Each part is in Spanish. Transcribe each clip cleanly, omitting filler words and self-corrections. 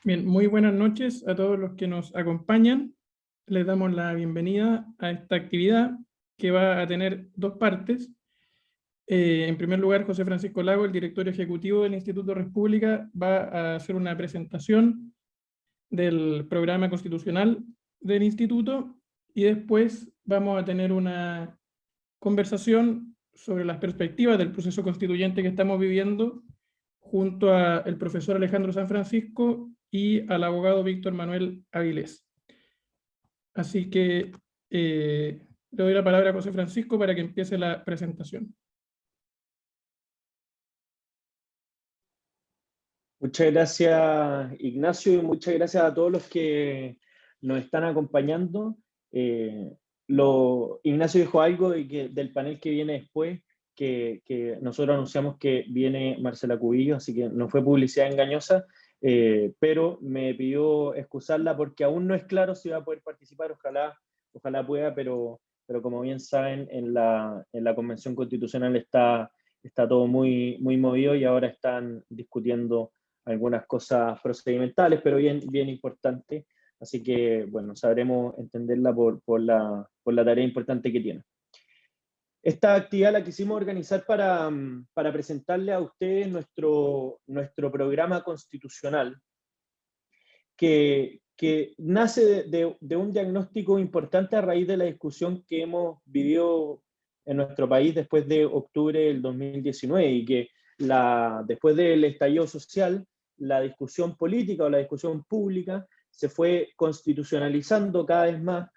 Bien, muy buenas noches a todos los que nos acompañan. Les damos la bienvenida a esta actividad que va a tener dos partes. En primer lugar, José Francisco Lago, el director ejecutivo del Instituto República, va a hacer una presentación del programa constitucional del instituto y después vamos a tener una conversación sobre las perspectivas del proceso constituyente que estamos viviendo junto al profesor Alejandro San Francisco y al abogado Víctor Manuel Avilés. Así que le doy la palabra a José Francisco para que empiece la presentación. Muchas gracias, Ignacio, y muchas gracias a todos los que nos están acompañando. Ignacio dijo algo del panel que viene después, que nosotros anunciamos que viene Marcela Cubillo, así que no fue publicidad engañosa, pero me pidió excusarla porque aún no es claro si va a poder participar. Ojalá pueda, pero como bien saben, en la Convención Constitucional está todo muy movido y ahora están discutiendo algunas cosas procedimentales, pero bien importante. Así que, bueno, sabremos entenderla por la tarea importante que tiene. Esta actividad la quisimos organizar para presentarle a ustedes nuestro programa constitucional, que nace de un diagnóstico importante a raíz de la discusión que hemos vivido en nuestro país después de octubre del 2019 y que después del estallido social, la discusión política o la discusión pública se fue constitucionalizando cada vez más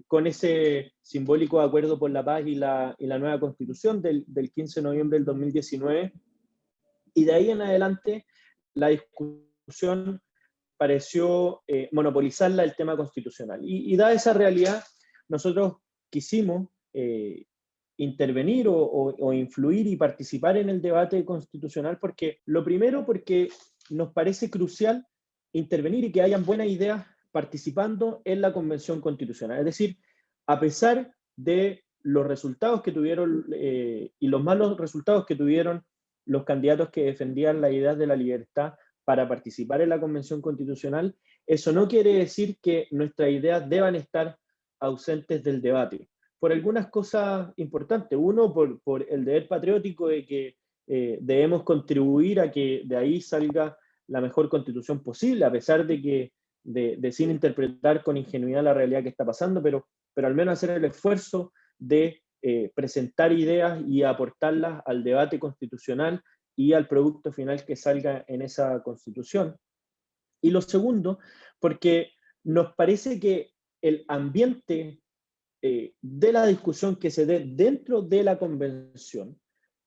con ese simbólico acuerdo por la paz y la nueva constitución del 15 de noviembre del 2019. Y de ahí en adelante la discusión pareció monopolizarla el tema constitucional. Y dada esa realidad, nosotros quisimos intervenir o influir y participar en el debate constitucional porque nos parece crucial intervenir y que hayan buenas ideas participando en la Convención Constitucional. Es decir, a pesar de los resultados que tuvieron y los malos resultados que tuvieron los candidatos que defendían la idea de la libertad para participar en la Convención Constitucional, eso no quiere decir que nuestras ideas deban estar ausentes del debate, por algunas cosas importantes. Uno, por el deber patriótico de que debemos contribuir a que de ahí salga la mejor constitución posible, a pesar de sin interpretar con ingenuidad la realidad que está pasando, pero al menos hacer el esfuerzo de presentar ideas y aportarlas al debate constitucional y al producto final que salga en esa constitución. Y lo segundo, porque nos parece que el ambiente de la discusión que se dé dentro de la convención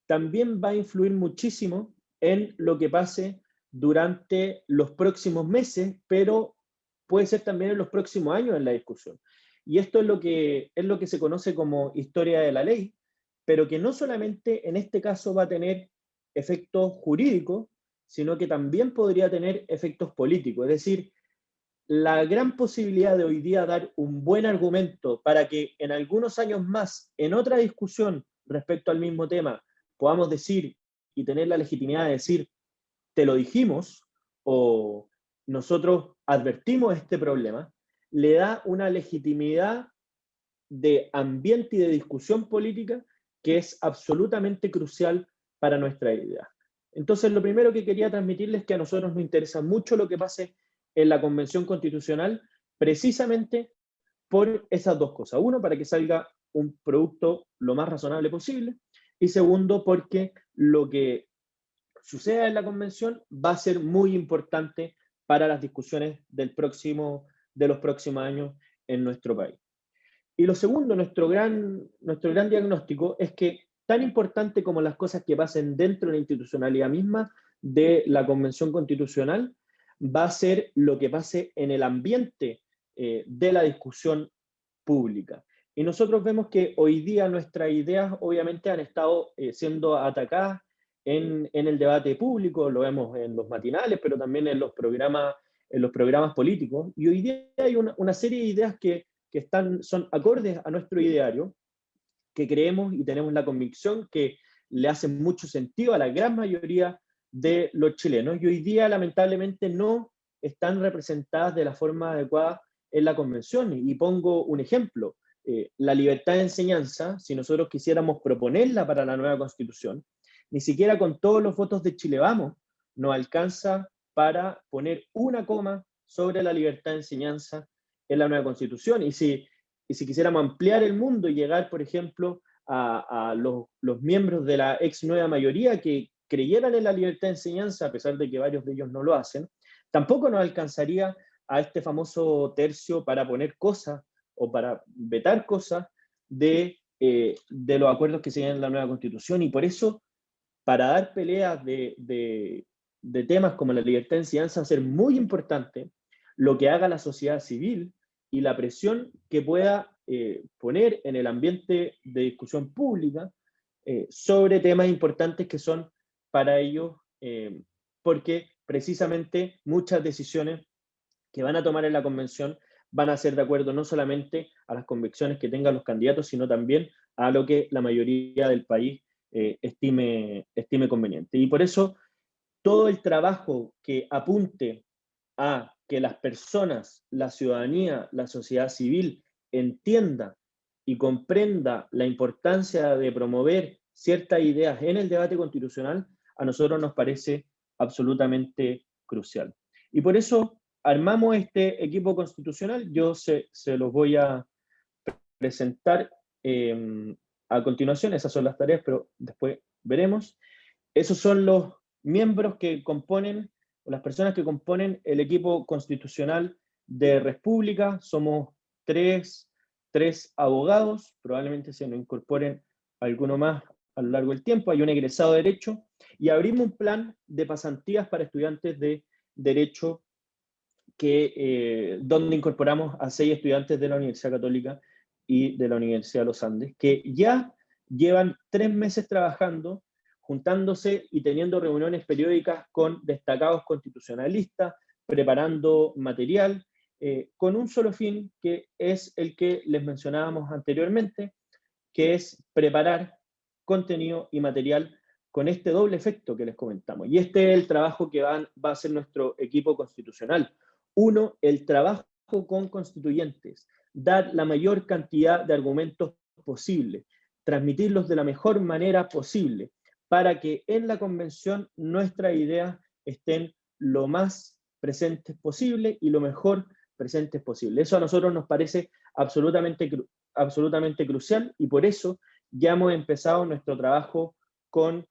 también va a influir muchísimo en lo que pase durante los próximos meses, pero puede ser también en los próximos años en la discusión. Y esto es lo que se conoce como historia de la ley, pero que no solamente en este caso va a tener efectos jurídicos, sino que también podría tener efectos políticos. Es decir, la gran posibilidad de hoy día dar un buen argumento para que en algunos años más, en otra discusión respecto al mismo tema, podamos decir y tener la legitimidad de decir, te lo dijimos, o nosotros advertimos este problema, le da una legitimidad de ambiente y de discusión política que es absolutamente crucial para nuestra idea. Entonces, lo primero que quería transmitirles es que a nosotros nos interesa mucho lo que pase en la Convención Constitucional, precisamente por esas dos cosas. Uno, para que salga un producto lo más razonable posible, y segundo, porque lo que suceda en la Convención va a ser muy importante para las discusiones de los próximos años en nuestro país. Y lo segundo, nuestro gran diagnóstico es que tan importante como las cosas que pasen dentro de la institucionalidad misma de la Convención Constitucional, va a ser lo que pase en el ambiente de la discusión pública. Y nosotros vemos que hoy día nuestras ideas obviamente han estado siendo atacadas en el debate público, lo vemos en los matinales, pero también en los programas políticos. Y hoy día hay una serie de ideas que son acordes a nuestro ideario, que creemos y tenemos la convicción que le hacen mucho sentido a la gran mayoría de los chilenos. Y hoy día, lamentablemente, no están representadas de la forma adecuada en la convención. Y pongo un ejemplo, la libertad de enseñanza, si nosotros quisiéramos proponerla para la nueva constitución, ni siquiera con todos los votos de Chile Vamos nos alcanza para poner una coma sobre la libertad de enseñanza en la nueva constitución. Y si quisiéramos ampliar el mundo y llegar, por ejemplo, a los miembros de la ex nueva mayoría que creyeran en la libertad de enseñanza, a pesar de que varios de ellos no lo hacen, tampoco nos alcanzaría a este famoso tercio para poner cosas o para vetar cosas de los acuerdos que se llegan en la nueva constitución. Y por eso, para dar peleas de temas como la libertad de enseñanza, va a ser muy importante lo que haga la sociedad civil y la presión que pueda poner en el ambiente de discusión pública sobre temas importantes que son para ellos, porque precisamente muchas decisiones que van a tomar en la convención van a ser de acuerdo no solamente a las convicciones que tengan los candidatos, sino también a lo que la mayoría del país estime conveniente. Y por eso todo el trabajo que apunte a que las personas, la ciudadanía, la sociedad civil entienda y comprenda la importancia de promover ciertas ideas en el debate constitucional, a nosotros nos parece absolutamente crucial. Y por eso armamos este equipo constitucional. Yo se los voy a presentar a continuación. Esas son las tareas, pero después veremos. Esos son los miembros que componen, o las personas que componen el equipo constitucional de República. Somos tres abogados, probablemente se nos incorporen alguno más a lo largo del tiempo. Hay un egresado de Derecho, y abrimos un plan de pasantías para estudiantes de Derecho donde incorporamos a 6 estudiantes de la Universidad Católica y de la Universidad de los Andes, que ya llevan 3 meses trabajando, juntándose y teniendo reuniones periódicas con destacados constitucionalistas, preparando material, con un solo fin, que es el que les mencionábamos anteriormente, que es preparar contenido y material con este doble efecto que les comentamos. Y este es el trabajo que va a hacer nuestro equipo constitucional. Uno, el trabajo con constituyentes, dar la mayor cantidad de argumentos posible, transmitirlos de la mejor manera posible, para que en la convención nuestras ideas estén lo más presentes posible y lo mejor presentes posible. Eso a nosotros nos parece absolutamente crucial, y por eso ya hemos empezado nuestro trabajo con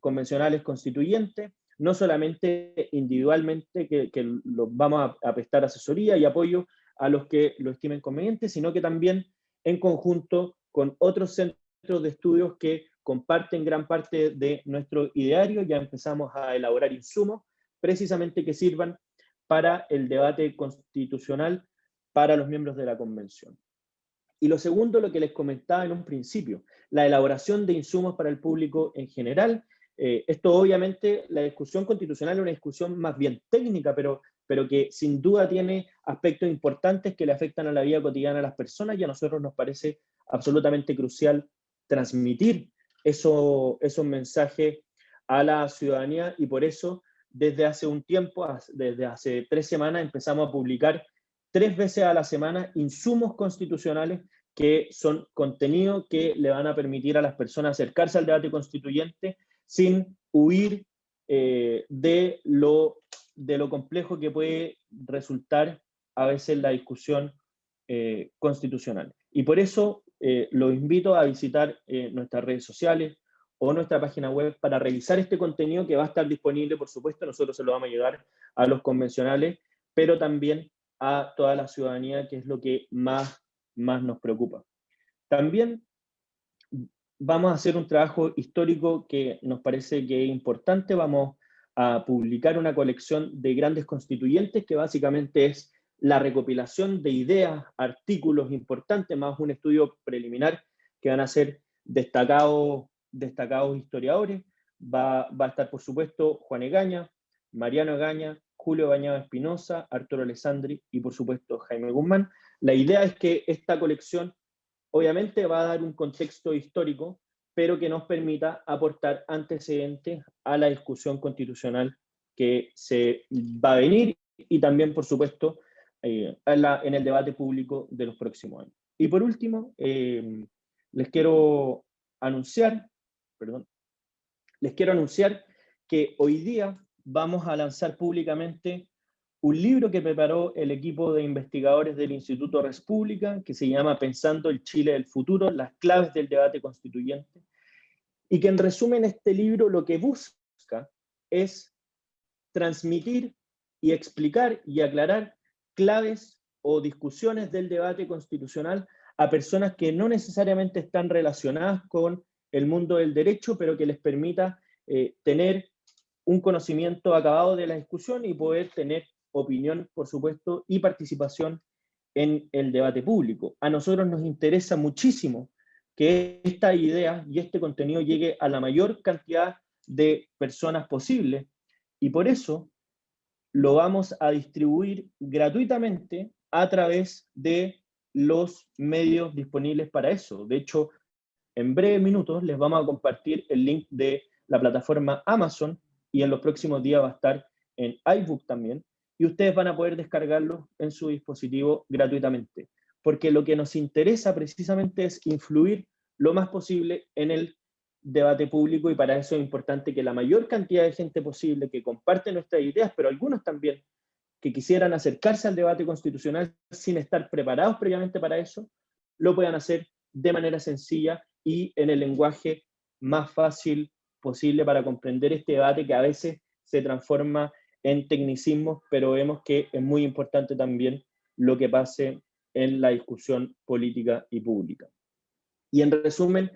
convencionales constituyentes, no solamente individualmente, que los vamos a prestar asesoría y apoyo a los que lo estimen conveniente, sino que también en conjunto con otros centros de estudios que comparten gran parte de nuestro ideario. Ya empezamos a elaborar insumos precisamente que sirvan para el debate constitucional para los miembros de la convención. Y lo segundo, lo que les comentaba en un principio, la elaboración de insumos para el público en general. Esto obviamente, la discusión constitucional es una discusión más bien técnica, pero que sin duda tiene aspectos importantes que le afectan a la vida cotidiana de las personas, y a nosotros nos parece absolutamente crucial transmitir esos mensajes a la ciudadanía, y por eso desde hace un tiempo, desde hace 3 semanas, empezamos a publicar 3 veces a la semana insumos constitucionales, que son contenido que le van a permitir a las personas acercarse al debate constituyente sin huir de lo complejo que puede resultar a veces la discusión constitucional. Y por eso los invito a visitar nuestras redes sociales o nuestra página web para revisar este contenido, que va a estar disponible, por supuesto. Nosotros se lo vamos a llegar a los convencionales, pero también a toda la ciudadanía, que es lo que más nos preocupa. También vamos a hacer un trabajo histórico que nos parece que es importante. Vamos a publicar una colección de grandes constituyentes, que básicamente es la recopilación de ideas, artículos importantes, más un estudio preliminar que van a ser destacados historiadores. Va a estar, por supuesto, Juan Egaña, Mariano Egaña, Julio Bañado Espinosa, Arturo Alessandri y, por supuesto, Jaime Guzmán. La idea es que esta colección obviamente va a dar un contexto histórico, pero que nos permita aportar antecedentes a la discusión constitucional que se va a venir y también, por supuesto, en el debate público de los próximos años. Y por último, les quiero anunciar, perdón, les quiero anunciar que hoy día vamos a lanzar públicamente un libro que preparó el equipo de investigadores del Instituto Res Pública, que se llama Pensando el Chile del Futuro, las claves del debate constituyente, y que en resumen este libro lo que busca es transmitir y explicar y aclarar claves o discusiones del debate constitucional a personas que no necesariamente están relacionadas con el mundo del derecho, pero que les permita tener un conocimiento acabado de la discusión y poder tener opinión, por supuesto, y participación en el debate público. A nosotros nos interesa muchísimo que esta idea y este contenido llegue a la mayor cantidad de personas posible, y por eso lo vamos a distribuir gratuitamente a través de los medios disponibles para eso. De hecho, en breves minutos les vamos a compartir el link de la plataforma Amazon, y en los próximos días va a estar en iBook también, y ustedes van a poder descargarlo en su dispositivo gratuitamente, porque lo que nos interesa precisamente es influir lo más posible en el debate público, y para eso es importante que la mayor cantidad de gente posible que comparte nuestras ideas, pero algunos también que quisieran acercarse al debate constitucional sin estar preparados previamente para eso, lo puedan hacer de manera sencilla y en el lenguaje más fácil posible para comprender este debate que a veces se transforma en tecnicismos, pero vemos que es muy importante también lo que pase en la discusión política y pública. Y en resumen,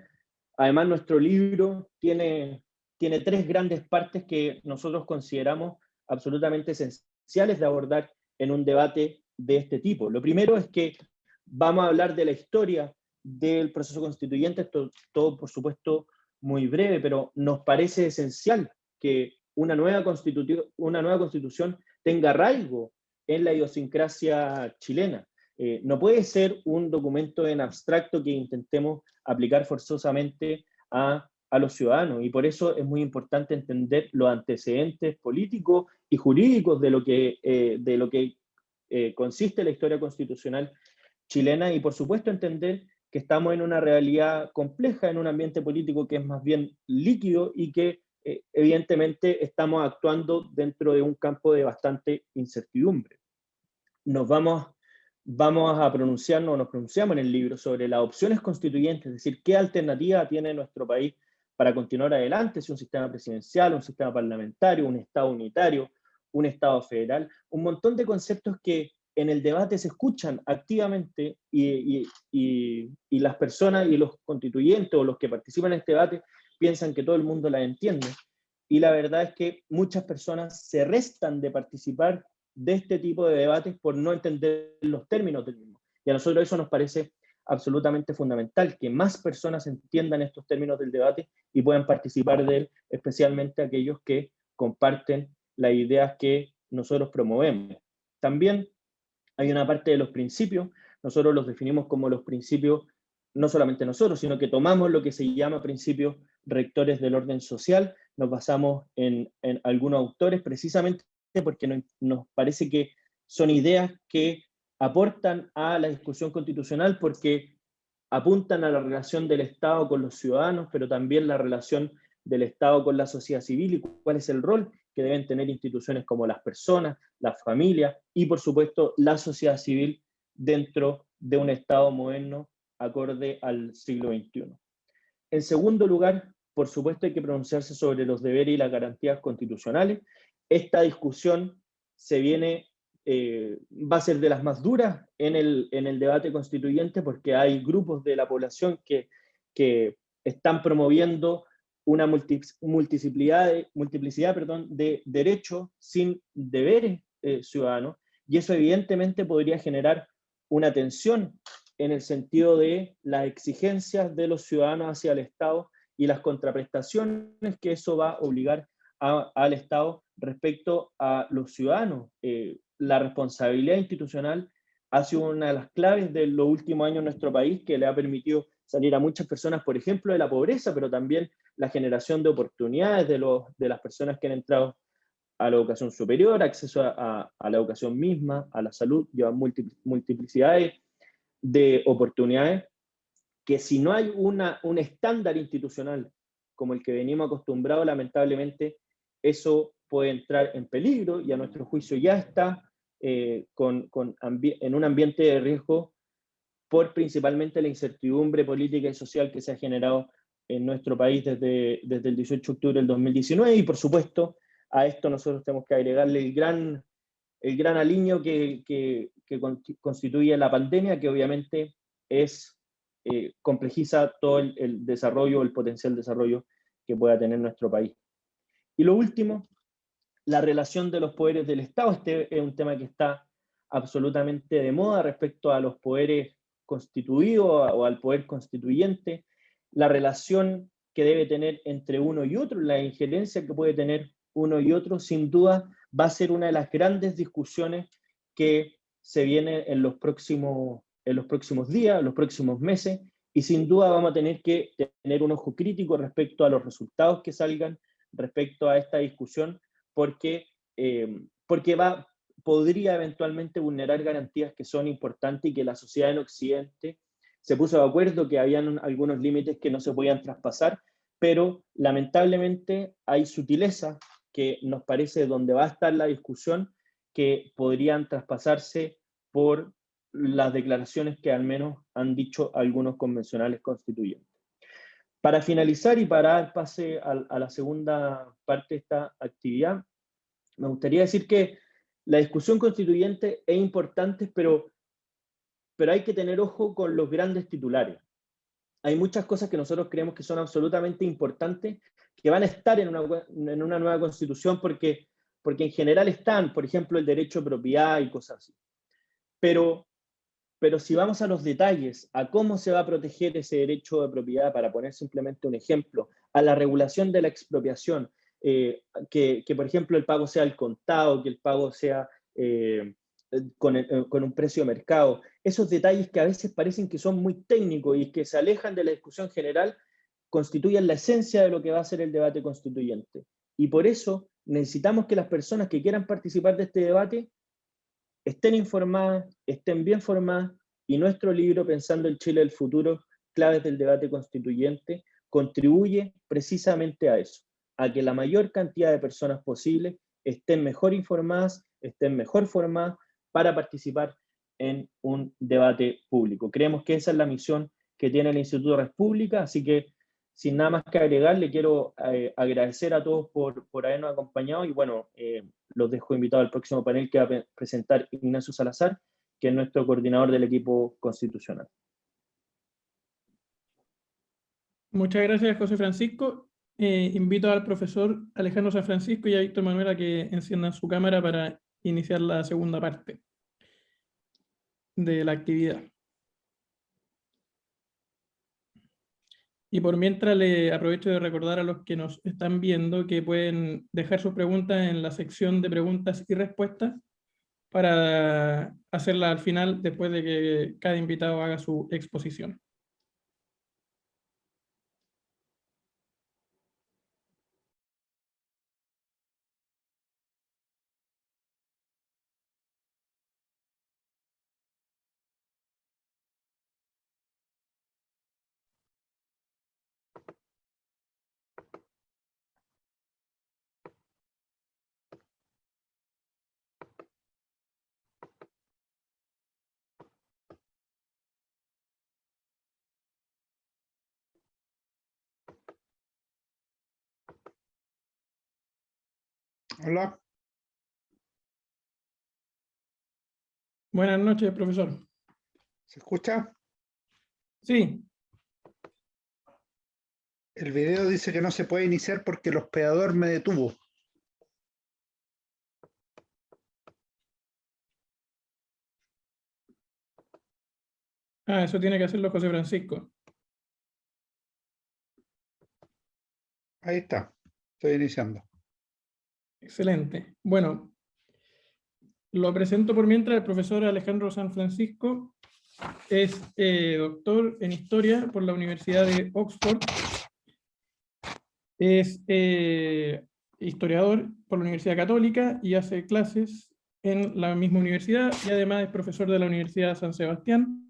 además nuestro libro tiene tres grandes partes que nosotros consideramos absolutamente esenciales de abordar en un debate de este tipo. Lo primero es que vamos a hablar de la historia del proceso constituyente, esto todo por supuesto muy breve, pero nos parece esencial que una nueva constitución tenga arraigo en la idiosincrasia chilena. No puede ser un documento en abstracto que intentemos aplicar forzosamente a los ciudadanos, y por eso es muy importante entender los antecedentes políticos y jurídicos de lo que consiste la historia constitucional chilena, y por supuesto entender que estamos en una realidad compleja, en un ambiente político que es más bien líquido y que evidentemente estamos actuando dentro de un campo de bastante incertidumbre. Vamos a pronunciarnos, nos pronunciamos en el libro sobre las opciones constituyentes, es decir, qué alternativa tiene nuestro país para continuar adelante, si un sistema presidencial, un sistema parlamentario, un Estado unitario, un Estado federal, un montón de conceptos que en el debate se escuchan activamente y las personas y los constituyentes o los que participan en este debate piensan que todo el mundo las entiende. Y la verdad es que muchas personas se restan de participar de este tipo de debates por no entender los términos del mismo. Y a nosotros eso nos parece absolutamente fundamental, que más personas entiendan estos términos del debate y puedan participar de él, especialmente aquellos que comparten las ideas que nosotros promovemos. También hay una parte de los principios, nosotros los definimos como los principios, no solamente nosotros, sino que tomamos lo que se llama principios rectores del orden social, nos basamos en algunos autores precisamente porque nos parece que son ideas que aportan a la discusión constitucional, porque apuntan a la relación del Estado con los ciudadanos, pero también la relación del Estado con la sociedad civil y cuál es el rol que deben tener instituciones como las personas, las familias y, por supuesto, la sociedad civil dentro de un Estado moderno acorde al siglo XXI. En segundo lugar, por supuesto, hay que pronunciarse sobre los deberes y las garantías constitucionales. Esta discusión va a ser de las más duras en el debate constituyente, porque hay grupos de la población que están promoviendo una multiplicidad de derechos sin deberes ciudadanos, y eso evidentemente podría generar una tensión en el sentido de las exigencias de los ciudadanos hacia el Estado y las contraprestaciones que eso va a obligar al Estado respecto a los ciudadanos. La responsabilidad institucional ha sido una de las claves de los últimos años en nuestro país, que le ha permitido salir a muchas personas, por ejemplo, de la pobreza, pero también la generación de oportunidades de las personas que han entrado a la educación superior, acceso a la educación misma, a la salud, lleva multiplicidades de oportunidades, que si no hay un estándar institucional como el que venimos acostumbrados, lamentablemente eso puede entrar en peligro, y a nuestro juicio ya está en un ambiente de riesgo por principalmente la incertidumbre política y social que se ha generado en nuestro país desde el 18 de octubre del 2019, y por supuesto a esto nosotros tenemos que agregarle el gran aliño que constituye la pandemia, que obviamente complejiza todo el desarrollo, el potencial desarrollo que pueda tener nuestro país. Y lo último, la relación de los poderes del Estado. Este es un tema que está absolutamente de moda respecto a los poderes constituidos o al poder constituyente, la relación que debe tener entre uno y otro, la injerencia que puede tener uno y otro, sin duda va a ser una de las grandes discusiones que se viene en los próximos días, en los próximos meses, y sin duda vamos a tener que tener un ojo crítico respecto a los resultados que salgan respecto a esta discusión, porque podría eventualmente vulnerar garantías que son importantes y que la sociedad en Occidente se puso de acuerdo que habían algunos límites que no se podían traspasar, pero lamentablemente hay sutilezas que nos parece donde va a estar la discusión, que podrían traspasarse por las declaraciones que al menos han dicho algunos convencionales constituyentes. Para finalizar y para dar pase a la segunda parte de esta actividad, me gustaría decir que la discusión constituyente es importante, pero hay que tener ojo con los grandes titulares. Hay muchas cosas que nosotros creemos que son absolutamente importantes, que van a estar en una nueva constitución porque en general están, por ejemplo, el derecho de propiedad y cosas así. Pero si vamos a los detalles, a cómo se va a proteger ese derecho de propiedad, para poner simplemente un ejemplo, a la regulación de la expropiación, que por ejemplo el pago sea al contado, que el pago sea con un precio de mercado, esos detalles que a veces parecen que son muy técnicos y que se alejan de la discusión general, constituyen la esencia de lo que va a ser el debate constituyente. Y por eso necesitamos que las personas que quieran participar de este debate estén informadas, estén bien formadas, y nuestro libro, Pensando el Chile del Futuro, Claves del Debate Constituyente, contribuye precisamente a eso, a que la mayor cantidad de personas posible estén mejor informadas, estén mejor formadas para participar en un debate público. Creemos que esa es la misión que tiene el Instituto República, así que sin nada más que agregar, le quiero agradecer a todos por habernos acompañado, y bueno, los dejo invitados al próximo panel que va a presentar Ignacio Salazar, que es nuestro coordinador del equipo constitucional. Muchas gracias, José Francisco. Invito al profesor Alejandro San Francisco y a Víctor Manuel a que enciendan su cámara para iniciar la segunda parte de la actividad. Y por mientras, le aprovecho de recordar a los que nos están viendo que pueden dejar sus preguntas en la sección de preguntas y respuestas para hacerla al final, después de que cada invitado haga su exposición. Hola. Buenas noches, profesor. ¿Se escucha? Sí. El video dice que no se puede iniciar porque el hospedador me detuvo. Ah, eso tiene que hacerlo José Francisco. Ahí está. Estoy iniciando. Excelente. Bueno, lo presento por mientras. El profesor Alejandro San Francisco es doctor en Historia por la Universidad de Oxford. Es historiador por la Universidad Católica y hace clases en la misma universidad, y además es profesor de la Universidad San Sebastián.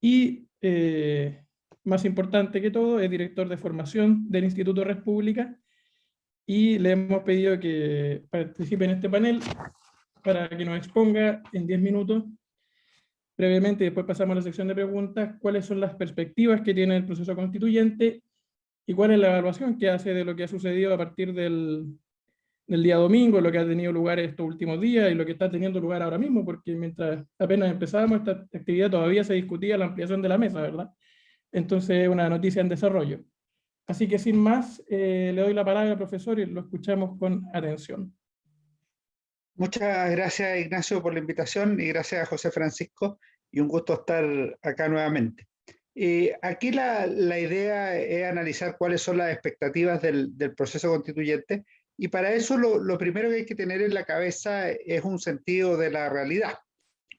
Y más importante que todo, es director de formación del Instituto Red Pública, y le hemos pedido que participe en este panel para que nos exponga en 10 minutos, brevemente, y después pasamos a la sección de preguntas, cuáles son las perspectivas que tiene el proceso constituyente y cuál es la evaluación que hace de lo que ha sucedido a partir del día domingo, lo que ha tenido lugar estos últimos días y lo que está teniendo lugar ahora mismo, porque mientras apenas empezábamos esta actividad todavía se discutía la ampliación de la mesa, ¿verdad? Entonces es una noticia en desarrollo. Así que sin más, le doy la palabra al profesor y lo escuchamos con atención. Muchas gracias, Ignacio, por la invitación, y gracias a José Francisco, y un gusto estar acá nuevamente. Aquí la idea es analizar cuáles son las expectativas del proceso constituyente, y para eso lo primero que hay que tener en la cabeza es un sentido de la realidad.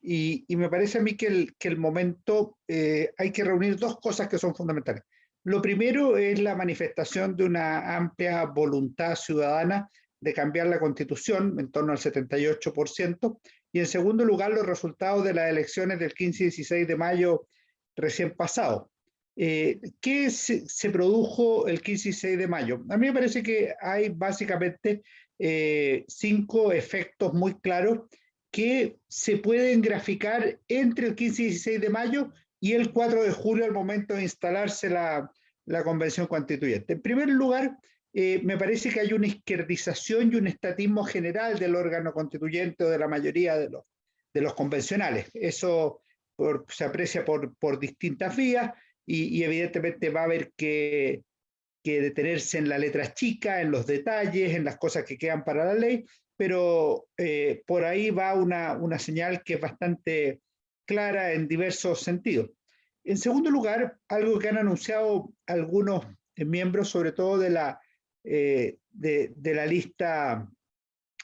Y me parece a mí que el momento hay que reunir dos cosas que son fundamentales. Lo primero es la manifestación de una amplia voluntad ciudadana de cambiar la Constitución, en torno al 78%, y en segundo lugar los resultados de las elecciones del 15 y 16 de mayo recién pasado. ¿Qué se produjo el 15 y 16 de mayo? A mí me parece que hay básicamente 5 efectos muy claros que se pueden graficar entre el 15 y 16 de mayo y el 4 de julio, al momento de instalarse la convención constituyente. En primer lugar, me parece que hay una izquierdización y un estatismo general del órgano constituyente o de la mayoría de los convencionales. Eso se aprecia por distintas vías, y evidentemente va a haber que detenerse en la letra chica, en los detalles, en las cosas que quedan para la ley, pero por ahí va una señal que es bastante clara en diversos sentidos. En segundo lugar, algo que han anunciado algunos miembros, sobre todo de la lista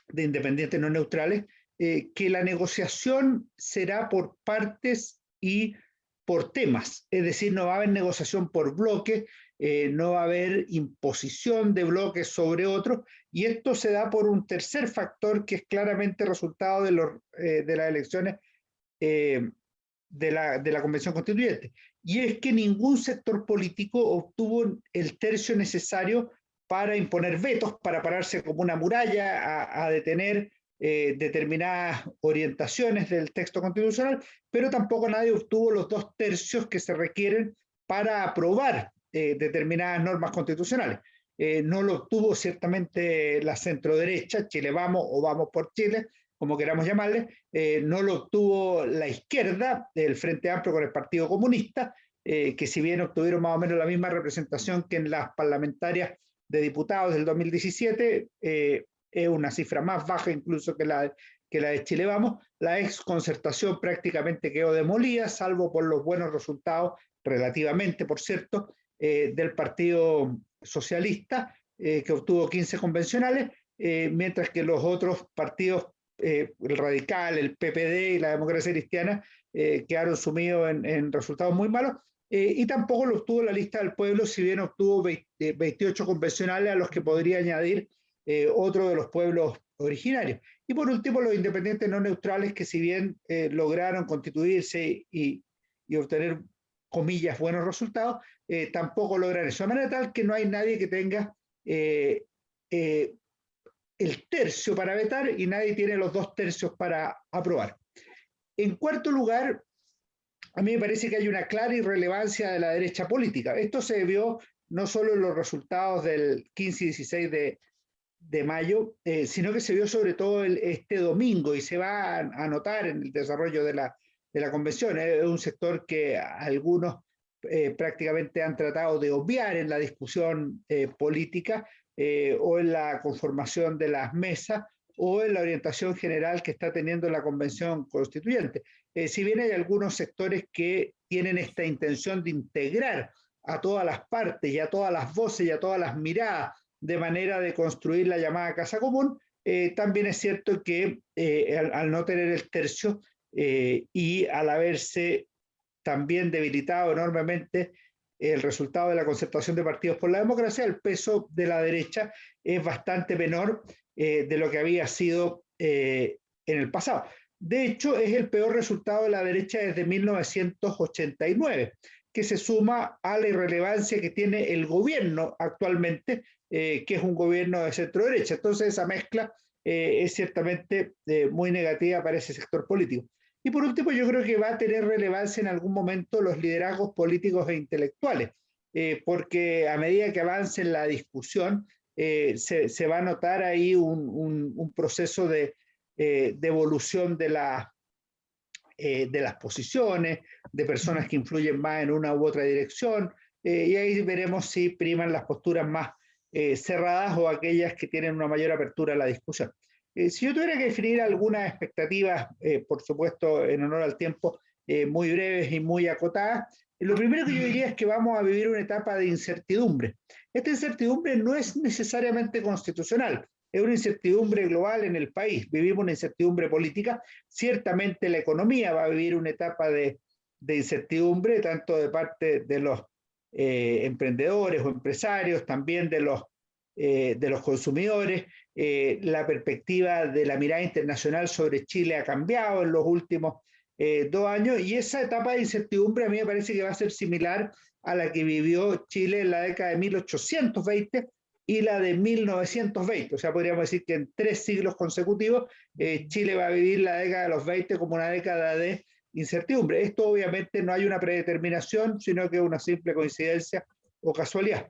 de independientes no neutrales, que la negociación será por partes y por temas, es decir, no va a haber negociación por bloques, no va a haber imposición de bloques sobre otros, y esto se da por un tercer factor que es claramente resultado de las elecciones de la Convención Constituyente, y es que ningún sector político obtuvo el tercio necesario para imponer vetos, para pararse como una muralla a detener determinadas orientaciones del texto constitucional, pero tampoco nadie obtuvo los 2 tercios que se requieren para aprobar determinadas normas constitucionales. No lo obtuvo ciertamente la centroderecha, Chile Vamos o Vamos por Chile, como queramos llamarle, no lo obtuvo la izquierda, el Frente Amplio con el Partido Comunista, que si bien obtuvieron más o menos la misma representación que en las parlamentarias de diputados del 2017, es una cifra más baja incluso que la de Chile Vamos. La exconcertación prácticamente quedó demolida, salvo por los buenos resultados, relativamente por cierto, del Partido Socialista, que obtuvo 15 convencionales, mientras que los otros partidos, el Radical, el PPD y la Democracia Cristiana, quedaron sumidos en resultados muy malos. Y tampoco lo obtuvo la Lista del Pueblo, si bien obtuvo 28 convencionales, a los que podría añadir otro de los pueblos originarios. Y por último, los independientes no neutrales, que si bien lograron constituirse y obtener, comillas, buenos resultados, tampoco logran eso. De manera tal que no hay nadie que tenga el tercio para vetar, y nadie tiene los 2 tercios para aprobar. En cuarto lugar, a mí me parece que hay una clara irrelevancia de la derecha política. Esto se vio no solo en los resultados del 15 y 16 de mayo, sino que se vio sobre todo este domingo, y se va a notar en el desarrollo de la convención. Es un sector que algunos prácticamente han tratado de obviar en la discusión política, o en la conformación de las mesas, o en la orientación general que está teniendo la Convención Constituyente. Si bien hay algunos sectores que tienen esta intención de integrar a todas las partes y a todas las voces y a todas las miradas de manera de construir la llamada casa común, también es cierto que al no tener el tercio y al haberse también debilitado enormemente el resultado de la concertación de partidos por la democracia, el peso de la derecha es bastante menor de lo que había sido en el pasado. De hecho, es el peor resultado de la derecha desde 1989, que se suma a la irrelevancia que tiene el gobierno actualmente, que es un gobierno de centro-derecha. Entonces, esa mezcla es ciertamente muy negativa para ese sector político. Y por último, yo creo que va a tener relevancia en algún momento los liderazgos políticos e intelectuales, porque a medida que avance la discusión, se va a notar ahí un proceso de evolución de las posiciones, de personas que influyen más en una u otra dirección, y ahí veremos si priman las posturas más cerradas o aquellas que tienen una mayor apertura a la discusión. Si yo tuviera que definir algunas expectativas, por supuesto, en honor al tiempo, muy breves y muy acotadas, lo primero que yo diría es que vamos a vivir una etapa de incertidumbre. Esta incertidumbre no es necesariamente constitucional, es una incertidumbre global en el país. Vivimos una incertidumbre política. Ciertamente la economía va a vivir una etapa de incertidumbre, tanto de parte de los emprendedores o empresarios, también de los consumidores. La perspectiva de la mirada internacional sobre Chile ha cambiado en los últimos 2 años, y esa etapa de incertidumbre a mí me parece que va a ser similar a la que vivió Chile en la década de 1820 y la de 1920. O sea, podríamos decir que en 3 siglos consecutivos Chile va a vivir la década de los 20 como una década de incertidumbre. Esto obviamente no hay una predeterminación, sino que es una simple coincidencia o casualidad.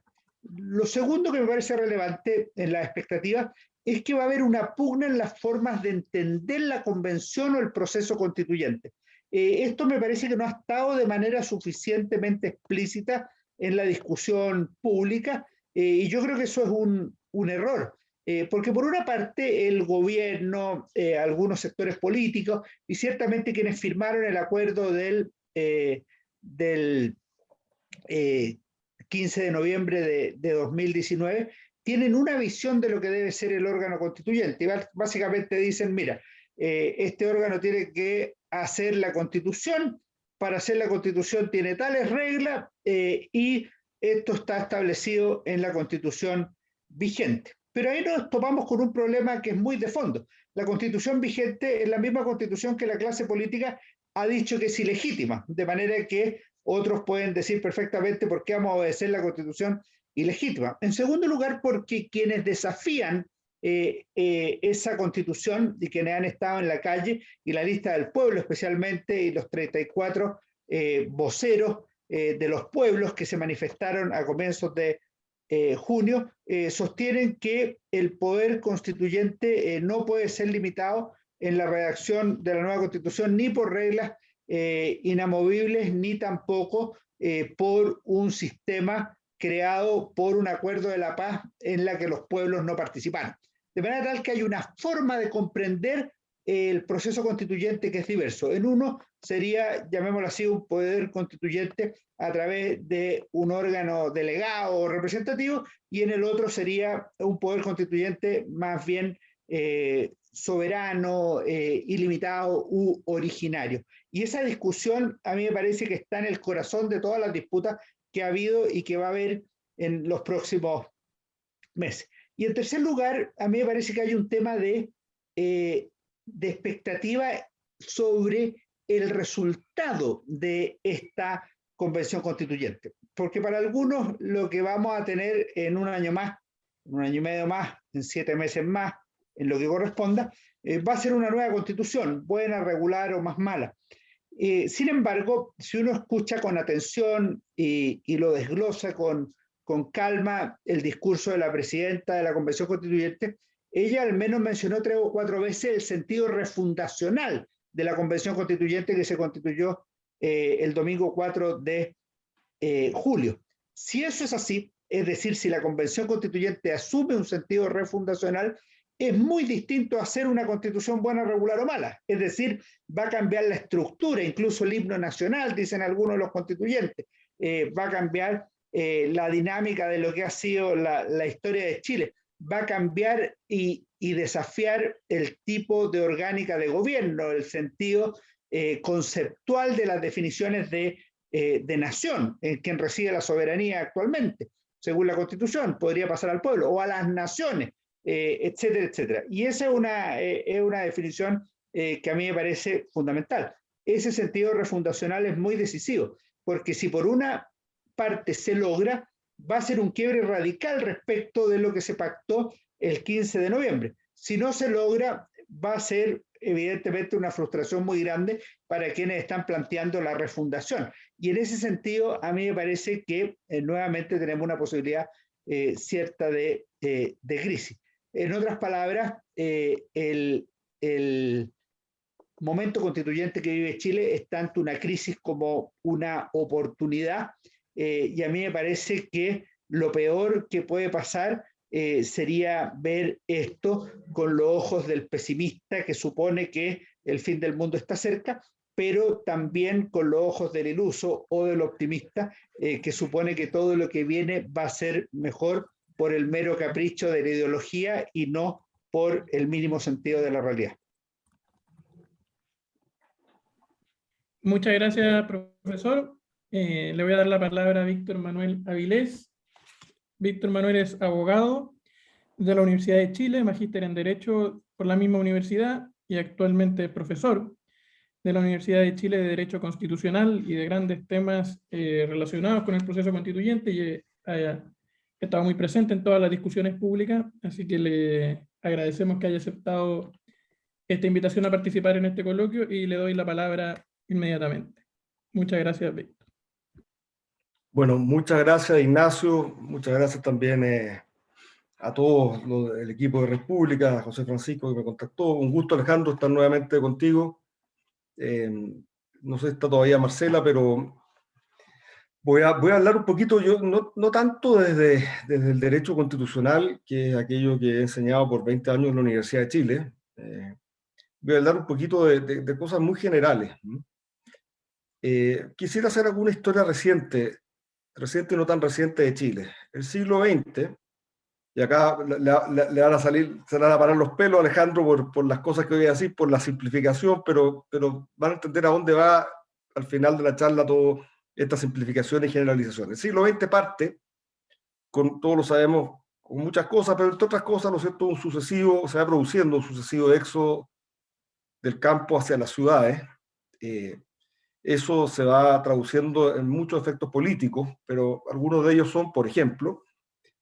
Lo segundo que me parece relevante en las expectativas es que va a haber una pugna en las formas de entender la convención o el proceso constituyente. Esto me parece que no ha estado de manera suficientemente explícita en la discusión pública, y yo creo que eso es un error, porque por una parte el gobierno, algunos sectores políticos y ciertamente quienes firmaron el acuerdo del 15 de noviembre de 2019, tienen una visión de lo que debe ser el órgano constituyente. Y básicamente dicen, mira, este órgano tiene que hacer la constitución, para hacer la constitución tiene tales reglas, y esto está establecido en la constitución vigente. Pero ahí nos topamos con un problema que es muy de fondo. La constitución vigente es la misma constitución que la clase política ha dicho que es ilegítima, de manera que otros pueden decir perfectamente por qué vamos a obedecer la constitución ilegítima. En segundo lugar, porque quienes desafían esa constitución y quienes han estado en la calle, y la lista del pueblo especialmente, y los 34 voceros de los pueblos que se manifestaron a comienzos de junio, sostienen que el poder constituyente no puede ser limitado en la redacción de la nueva constitución ni por reglas inamovibles, ni tampoco por un sistema creado por un acuerdo de la paz en la que los pueblos no participaron. De manera tal que hay una forma de comprender el proceso constituyente que es diverso. En uno sería, llamémoslo así, un poder constituyente a través de un órgano delegado o representativo, y en el otro sería un poder constituyente más bien soberano, ilimitado u originario. Y esa discusión a mí me parece que está en el corazón de todas las disputas que ha habido y que va a haber en los próximos meses. Y en tercer lugar, a mí me parece que hay un tema de expectativa sobre el resultado de esta convención constituyente. Porque para algunos lo que vamos a tener en un año más, en un año y medio más, en 7 meses más, en lo que corresponda, va a ser una nueva constitución, buena, regular o más mala. Sin embargo, si uno escucha con atención y lo desglosa con calma el discurso de la presidenta de la Convención Constituyente, ella al menos mencionó 3 o 4 veces el sentido refundacional de la Convención Constituyente que se constituyó el domingo 4 de julio. Si eso es así, es decir, si la Convención Constituyente asume un sentido refundacional, es muy distinto a hacer una constitución buena, regular o mala. Es decir, va a cambiar la estructura, incluso el himno nacional, dicen algunos de los constituyentes, va a cambiar la dinámica de lo que ha sido la historia de Chile, va a cambiar y desafiar el tipo de orgánica de gobierno, el sentido conceptual de las definiciones de de nación, quien recibe la soberanía actualmente, según la Constitución, podría pasar al pueblo, o a las naciones, etcétera, etcétera. Y esa es una definición que a mí me parece fundamental. Ese sentido refundacional es muy decisivo, porque si por una parte se logra, va a ser un quiebre radical respecto de lo que se pactó el 15 de noviembre. Si no se logra, va a ser evidentemente una frustración muy grande para quienes están planteando la refundación. Y en ese sentido, a mí me parece que nuevamente tenemos una posibilidad cierta de crisis. En otras palabras, el momento constituyente que vive Chile es tanto una crisis como una oportunidad, y a mí me parece que lo peor que puede pasar sería ver esto con los ojos del pesimista que supone que el fin del mundo está cerca, pero también con los ojos del iluso o del optimista que supone que todo lo que viene va a ser mejor por el mero capricho de la ideología y no por el mínimo sentido de la realidad. Muchas gracias, profesor. Le voy a dar la palabra a Víctor Manuel Avilés. Víctor Manuel es abogado de la Universidad de Chile, magíster en Derecho por la misma universidad y actualmente profesor de la Universidad de Chile de Derecho Constitucional y de grandes temas relacionados con el proceso constituyente, y ha estado muy presente en todas las discusiones públicas, así que le agradecemos que haya aceptado esta invitación a participar en este coloquio y le doy la palabra inmediatamente. Muchas gracias, Víctor. Bueno, muchas gracias, Ignacio. Muchas gracias también a todos el equipo de República, a José Francisco que me contactó. Un gusto, Alejandro, estar nuevamente contigo. No sé si está todavía Marcela, pero voy a hablar un poquito, yo no tanto desde el derecho constitucional, que es aquello que he enseñado por 20 años en la Universidad de Chile. Voy a hablar un poquito de cosas muy generales. Quisiera hacer alguna historia reciente y no tan reciente de Chile. El siglo XX, y acá le van a salir, se le van a parar los pelos, Alejandro, por las cosas que voy a decir, por la simplificación, pero van a entender a dónde va al final de la charla todo esta simplificación y generalización. El siglo XX parte, todos lo sabemos, con muchas cosas, pero entre otras cosas, ¿no es cierto?, se va produciendo un sucesivo éxodo del campo hacia las ciudades. Eso se va traduciendo en muchos efectos políticos, pero algunos de ellos son, por ejemplo,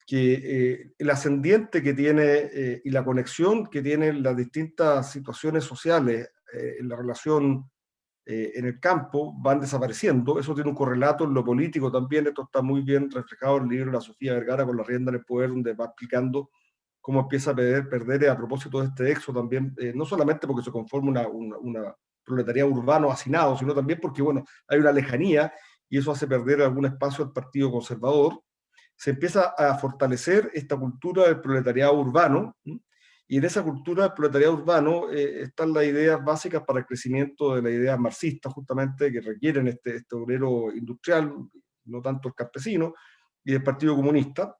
que el ascendiente que tiene y la conexión que tienen las distintas situaciones sociales en la relación en el campo van desapareciendo. Eso tiene un correlato en lo político también. Esto está muy bien reflejado en el libro de la Sofía Vergara, Con la rienda en el poder, donde va explicando cómo empieza a perder a propósito de este éxodo también, no solamente porque se conforma una proletariado urbano hacinado, sino también porque, bueno, hay una lejanía y eso hace perder algún espacio al Partido Conservador. Se empieza a fortalecer esta cultura del proletariado urbano, y en esa cultura del proletariado urbano están las ideas básicas para el crecimiento de las ideas marxistas, justamente, que requieren este obrero industrial, no tanto el campesino, y del Partido Comunista.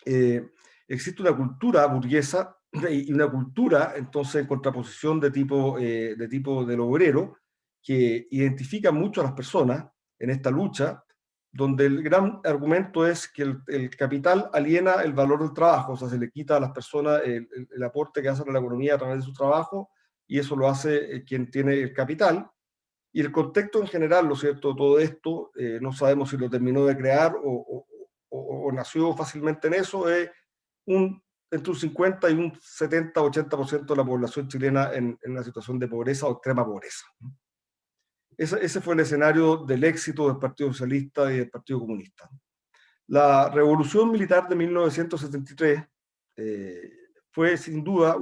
Existe una cultura burguesa y una cultura, entonces, en contraposición de tipo del obrero, que identifica mucho a las personas en esta lucha, donde el gran argumento es que el capital aliena el valor del trabajo, o sea, se le quita a las personas el aporte que hacen a la economía a través de su trabajo, y eso lo hace quien tiene el capital. Y el contexto en general, ¿lo cierto?, todo esto, no sabemos si lo terminó de crear o nació fácilmente en eso, es entre un 50 y un 70-80% de la población chilena en una situación de pobreza o extrema pobreza. Ese fue el escenario del éxito del Partido Socialista y del Partido Comunista. La revolución militar de 1973 fue sin duda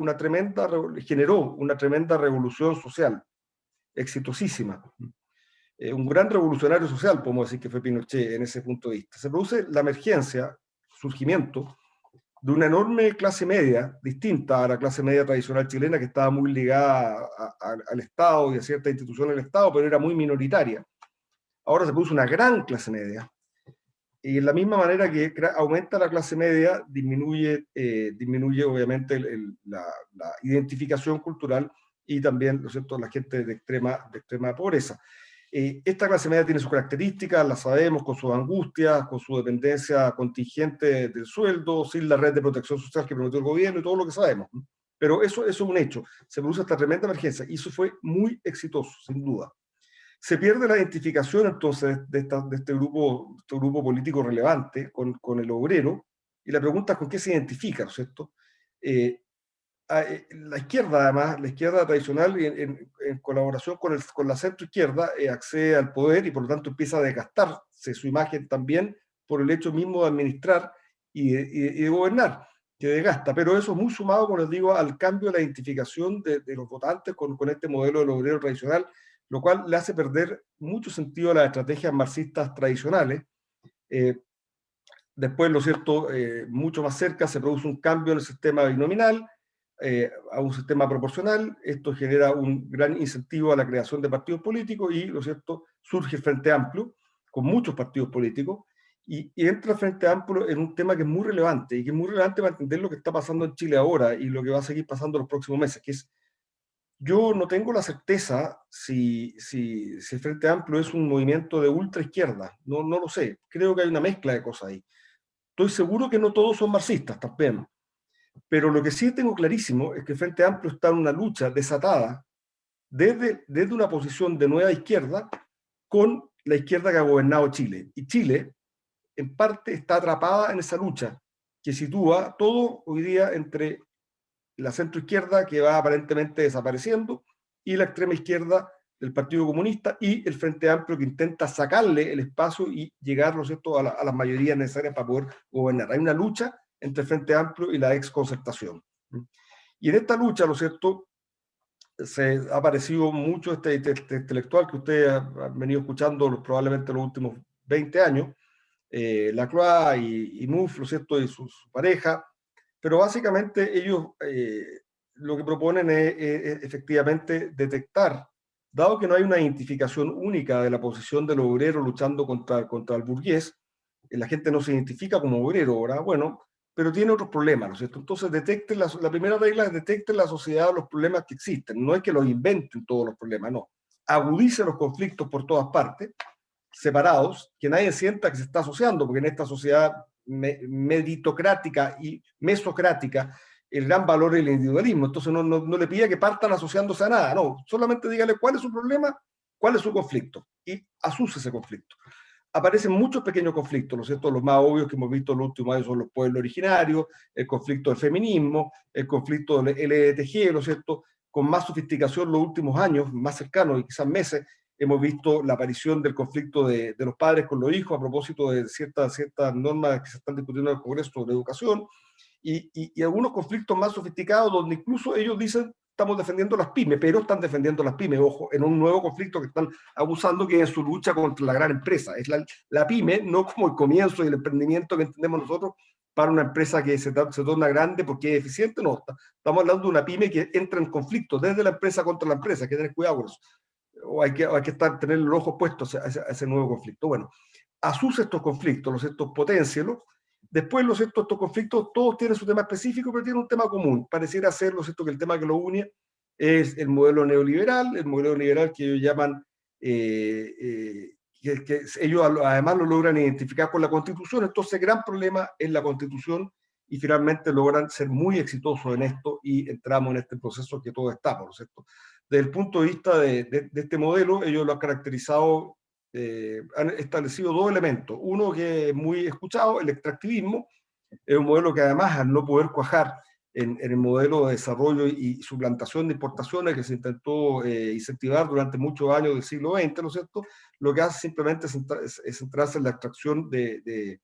generó una tremenda revolución social, exitosísima. Un gran revolucionario social, podemos decir que fue Pinochet en ese punto de vista. Se produce la emergencia, surgimiento, de una enorme clase media, distinta a la clase media tradicional chilena, que estaba muy ligada al Estado y a ciertas instituciones del Estado, pero era muy minoritaria. Ahora se produce una gran clase media, y en la misma manera que aumenta la clase media, disminuye obviamente la identificación cultural y también, ¿no es cierto?, la gente de extrema pobreza. Esta clase media tiene sus características, las sabemos, con sus angustias, con su dependencia contingente del sueldo, sin la red de protección social que prometió el gobierno y todo lo que sabemos. Pero eso es un hecho. Se produce esta tremenda emergencia y eso fue muy exitoso, sin duda. Se pierde la identificación entonces de este grupo político relevante con el obrero, y la pregunta es con qué se identifica, ¿no es cierto? La izquierda, además, la izquierda tradicional, en colaboración con la centroizquierda, accede al poder y por lo tanto empieza a desgastarse su imagen también por el hecho mismo de administrar y de gobernar, que desgasta. Pero eso es muy sumado, como les digo, al cambio de la identificación de los votantes con este modelo del obrero tradicional, lo cual le hace perder mucho sentido a las estrategias marxistas tradicionales. Después, lo cierto, mucho más cerca se produce un cambio en el sistema binominal a un sistema proporcional. Esto genera un gran incentivo a la creación de partidos políticos y, lo cierto, surge el Frente Amplio, con muchos partidos políticos, y entra el Frente Amplio en un tema que es muy relevante, y que es muy relevante para entender lo que está pasando en Chile ahora y lo que va a seguir pasando en los próximos meses, que es, yo no tengo la certeza si el Frente Amplio es un movimiento de ultra izquierda, no lo sé, creo que hay una mezcla de cosas ahí. Estoy seguro que no todos son marxistas también, pero lo que sí tengo clarísimo es que el Frente Amplio está en una lucha desatada desde una posición de nueva izquierda con la izquierda que ha gobernado Chile. Y Chile, en parte, está atrapada en esa lucha que sitúa todo hoy día entre la centroizquierda, que va aparentemente desapareciendo, y la extrema izquierda del Partido Comunista y el Frente Amplio, que intenta sacarle el espacio y llegar, ¿no es cierto?, a las mayorías necesarias para poder gobernar. Hay una lucha entre el Frente Amplio y la exconcertación. Y en esta lucha, ¿no es cierto?, se ha aparecido mucho este intelectual que ustedes han venido escuchando probablemente los últimos 20 años, Lacroix y Mouffe, ¿no es cierto?, y su pareja, pero básicamente ellos lo que proponen es efectivamente detectar, dado que no hay una identificación única de la posición del obrero luchando contra el burgués, la gente no se identifica como obrero ahora, bueno, pero tiene otros problemas, ¿no es cierto? Entonces, la primera regla es detecten en la sociedad los problemas que existen, no es que los inventen todos los problemas, no. Agudice los conflictos por todas partes, separados, que nadie sienta que se está asociando, porque en esta sociedad meritocrática y mesocrática el gran valor es el individualismo. Entonces no le pida que partan asociándose a nada, no, solamente dígale cuál es su problema, cuál es su conflicto, y asuce ese conflicto. Aparecen muchos pequeños conflictos, ¿no es cierto? Los más obvios que hemos visto en los últimos años son los pueblos originarios, el conflicto del feminismo, el conflicto del LGTB, ¿no es cierto? Con más sofisticación los últimos años, más cercanos y quizás meses, hemos visto la aparición del conflicto de los padres con los hijos a propósito de ciertas normas que se están discutiendo en el Congreso sobre educación, y algunos conflictos más sofisticados donde incluso ellos dicen estamos defendiendo las pymes, pero están defendiendo las pymes, ojo, en un nuevo conflicto que están abusando, que es su lucha contra la gran empresa. Es la pyme, no como el comienzo y el emprendimiento que entendemos nosotros para una empresa que se torna grande porque es eficiente, no. Estamos hablando de una pyme que entra en conflicto desde la empresa contra la empresa, hay que tener cuidado con eso. O hay que tener los ojos puestos a ese nuevo conflicto. Bueno, asuce estos conflictos, ¿no es cierto? Potencialos. Después, ¿no es cierto?, estos conflictos todos tienen su tema específico, pero tienen un tema común. Pareciera ser, ¿no es cierto?, que el tema que lo une es el modelo neoliberal que ellos llaman, que ellos además lo logran identificar con la Constitución. Entonces, el gran problema es la Constitución y finalmente logran ser muy exitosos en esto y entramos en este proceso que todos estamos, ¿no es cierto? Desde el punto de vista de este modelo, ellos lo han caracterizado, han establecido dos elementos. Uno que es muy escuchado, el extractivismo, es un modelo que además al no poder cuajar en el modelo de desarrollo y suplantación de importaciones que se intentó incentivar durante muchos años del siglo XX, ¿no es cierto?, lo que hace simplemente es centrarse en la extracción de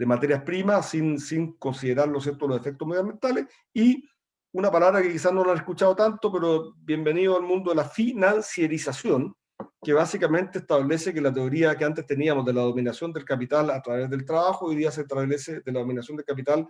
materias primas sin considerar, ¿no es cierto?, los efectos medioambientales, y una palabra que quizás no la han escuchado tanto, pero bienvenido al mundo de la financiarización, que básicamente establece que la teoría que antes teníamos de la dominación del capital a través del trabajo, hoy día se establece de la dominación del capital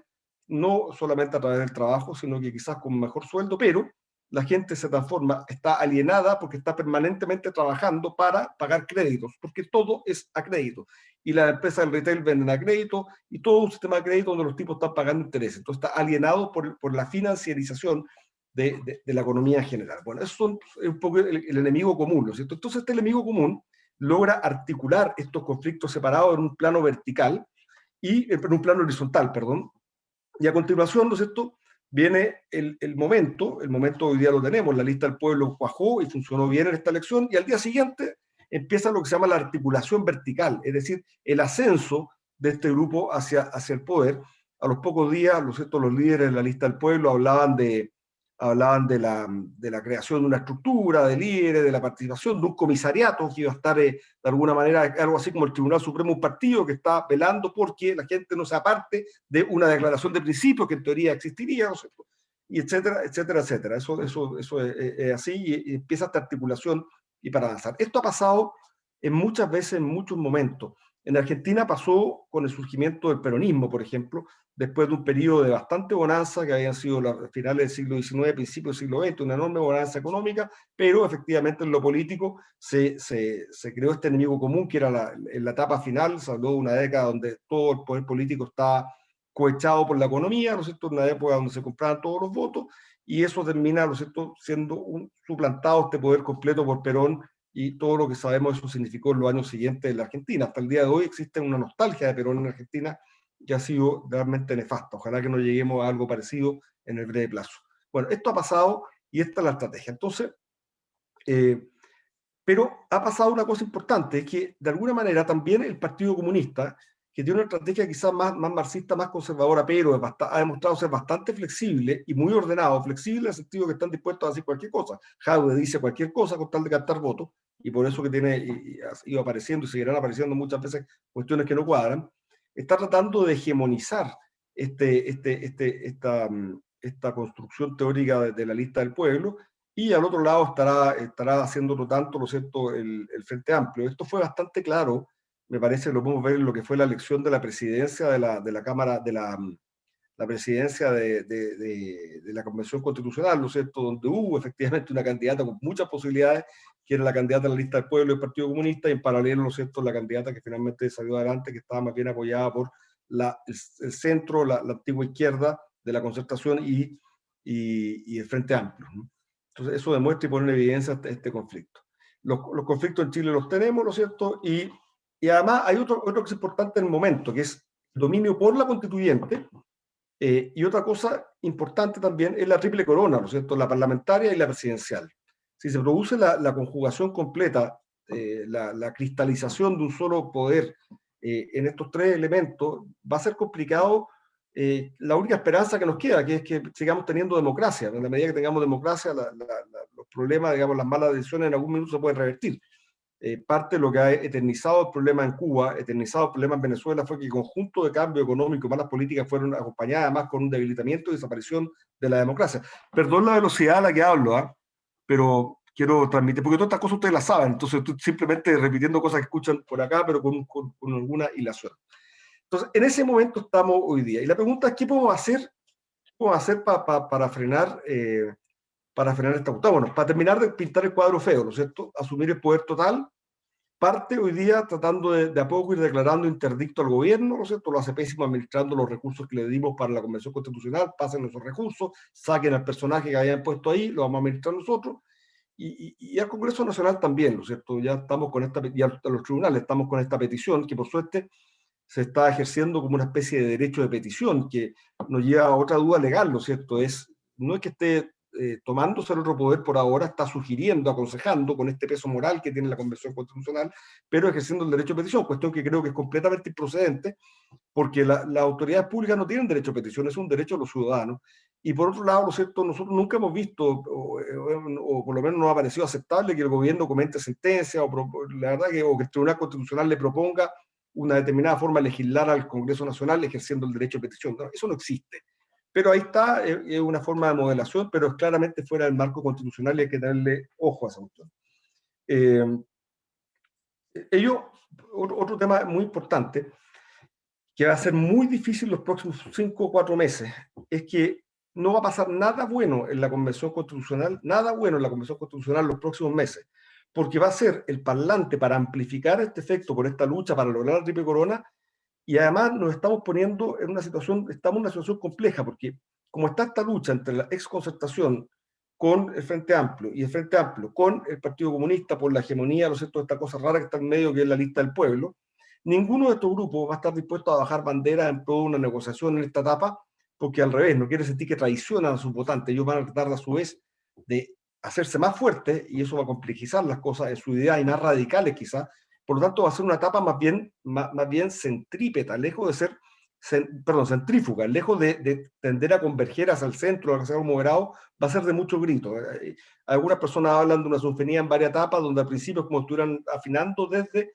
no solamente a través del trabajo, sino que quizás con mejor sueldo, pero la gente se transforma, está alienada porque está permanentemente trabajando para pagar créditos, porque todo es a crédito. Y las empresas del retail venden a crédito y todo un sistema de crédito donde los tipos están pagando intereses. Entonces está alienado por la financiarización de la economía en general. Bueno, eso es un poco el enemigo común, ¿no es cierto? Entonces este enemigo común logra articular estos conflictos separados en un plano vertical, y en un plano horizontal, perdón. Y a continuación, ¿no es cierto?, viene el momento hoy día lo tenemos, la lista del pueblo cuajó y funcionó bien en esta elección, y al día siguiente empieza lo que se llama la articulación vertical, es decir, el ascenso de este grupo hacia el poder. A los pocos días, ¿no es cierto?, los líderes de la lista del pueblo hablaban de la creación de una estructura de líderes, de la participación de un comisariato que iba a estar de alguna manera algo así como el Tribunal Supremo, un partido que está velando porque la gente no sea parte de una declaración de principios que en teoría existiría, ¿no sé? Y etcétera, etcétera, etcétera. Eso es así, y empieza esta articulación y para avanzar. Esto ha pasado muchas veces, en muchos momentos. En Argentina pasó con el surgimiento del peronismo, por ejemplo, después de un periodo de bastante bonanza, que habían sido las finales del siglo XIX, principios del siglo XX, una enorme bonanza económica, pero efectivamente en lo político se creó este enemigo común, que era en la etapa final, se habló de una década donde todo el poder político estaba cohechado por la economía, ¿no es cierto?, una época donde se compraban todos los votos, y eso termina, ¿no es cierto?, siendo suplantado este poder completo por Perón, y todo lo que sabemos eso significó en los años siguientes en la Argentina. Hasta el día de hoy existe una nostalgia de Perón en Argentina que ha sido realmente nefasta. Ojalá que no lleguemos a algo parecido en el breve plazo. Bueno, esto ha pasado y esta es la estrategia. Entonces, pero ha pasado una cosa importante, es que de alguna manera también el Partido Comunista, que tiene una estrategia quizás más marxista, más conservadora, pero ha demostrado ser bastante flexible y muy ordenado, flexible en el sentido que están dispuestos a hacer cualquier cosa. Jaude dice cualquier cosa con tal de captar votos, y por eso que ha ido apareciendo y seguirán apareciendo muchas veces cuestiones que no cuadran. Está tratando de hegemonizar esta construcción teórica de la lista del pueblo, y al otro lado estará haciendo por lo tanto, ¿no es cierto?, el Frente Amplio. Esto fue bastante claro, me parece, lo podemos ver en lo que fue la elección de la presidencia de la Cámara, la presidencia de la Convención Constitucional, ¿no es cierto?, donde hubo efectivamente una candidata con muchas posibilidades, que era la candidata de la lista del pueblo del Partido Comunista, y en paralelo, ¿no es cierto?, la candidata que finalmente salió adelante, que estaba más bien apoyada por el centro, la antigua izquierda de la Concertación y el Frente Amplio, ¿no? Entonces, eso demuestra y pone en evidencia este conflicto. Los conflictos en Chile los tenemos, ¿no es cierto? Y además hay otro que es importante en el momento, que es dominio por la constituyente, y otra cosa importante también es la triple corona, ¿no es cierto?, la parlamentaria y la presidencial. Si se produce la conjugación completa, la cristalización de un solo poder en estos tres elementos, va a ser complicado. La única esperanza que nos queda, que es que sigamos teniendo democracia. En la medida que tengamos democracia, los problemas, digamos, las malas decisiones en algún minuto se pueden revertir. Parte de lo que ha eternizado el problema en Cuba, eternizado el problema en Venezuela, fue que el conjunto de cambio económico y malas políticas fueron acompañadas además con un debilitamiento y desaparición de la democracia. Perdón la velocidad a la que hablo, pero quiero transmitir, porque todas estas cosas ustedes las saben, entonces estoy simplemente repitiendo cosas que escuchan por acá, pero con alguna hilación. Entonces, en ese momento estamos hoy día. Y la pregunta es, ¿qué podemos hacer? Para frenar esta cuestión? Bueno, para terminar de pintar el cuadro feo, ¿no es cierto?, asumir el poder total. Parte hoy día tratando de a poco ir declarando interdicto al gobierno, ¿no es cierto? Lo hace pésimo administrando los recursos que le dimos para la Convención Constitucional, pasen esos recursos, saquen al personaje que habían puesto ahí, lo vamos a administrar nosotros, y al Congreso Nacional también, ¿no es cierto? Ya estamos con y a los tribunales estamos con esta petición, que por suerte se está ejerciendo como una especie de derecho de petición, que nos lleva a otra duda legal, ¿no es cierto? No es que esté tomándose el otro poder por ahora, está sugiriendo, aconsejando con este peso moral que tiene la Convención Constitucional, pero ejerciendo el derecho de petición, cuestión que creo que es completamente improcedente, porque las autoridades públicas no tienen derecho a petición, es un derecho de los ciudadanos. Y por otro lado, ¿no es cierto?, nosotros nunca hemos visto, o por lo menos nos ha parecido aceptable, que el gobierno comente sentencia, la verdad o que el Tribunal Constitucional le proponga una determinada forma de legislar al Congreso Nacional ejerciendo el derecho de petición. No, eso no existe. Pero ahí está, es una forma de modelación, pero es claramente fuera del marco constitucional y hay que darle ojo a esa cuestión. Otro tema muy importante, que va a ser muy difícil los próximos 5 o 4 meses, es que no va a pasar nada bueno en la Convención Constitucional, los próximos meses, porque va a ser el parlante para amplificar este efecto por esta lucha para lograr la triple corona. Y además nos estamos poniendo en una situación compleja, porque como está esta lucha entre la exconcertación con el Frente Amplio y el Frente Amplio con el Partido Comunista por la hegemonía, ¿no es cierto?, de esta cosa rara que está en medio, que es la lista del pueblo, ninguno de estos grupos va a estar dispuesto a bajar bandera en pro de una negociación en esta etapa, porque al revés, no quiere sentir que traicionan a sus votantes. Ellos van a tratar a su vez de hacerse más fuertes y eso va a complejizar las cosas en su idea y más radicales quizás. Por lo tanto, va a ser una etapa más bien centrípeta, lejos de ser centrífuga, lejos de tender a converger hacia el centro, hacia algo moderado, va a ser de mucho grito. Algunas personas hablan de una sinfonía en varias etapas, donde al principio es como estuvieran afinando desde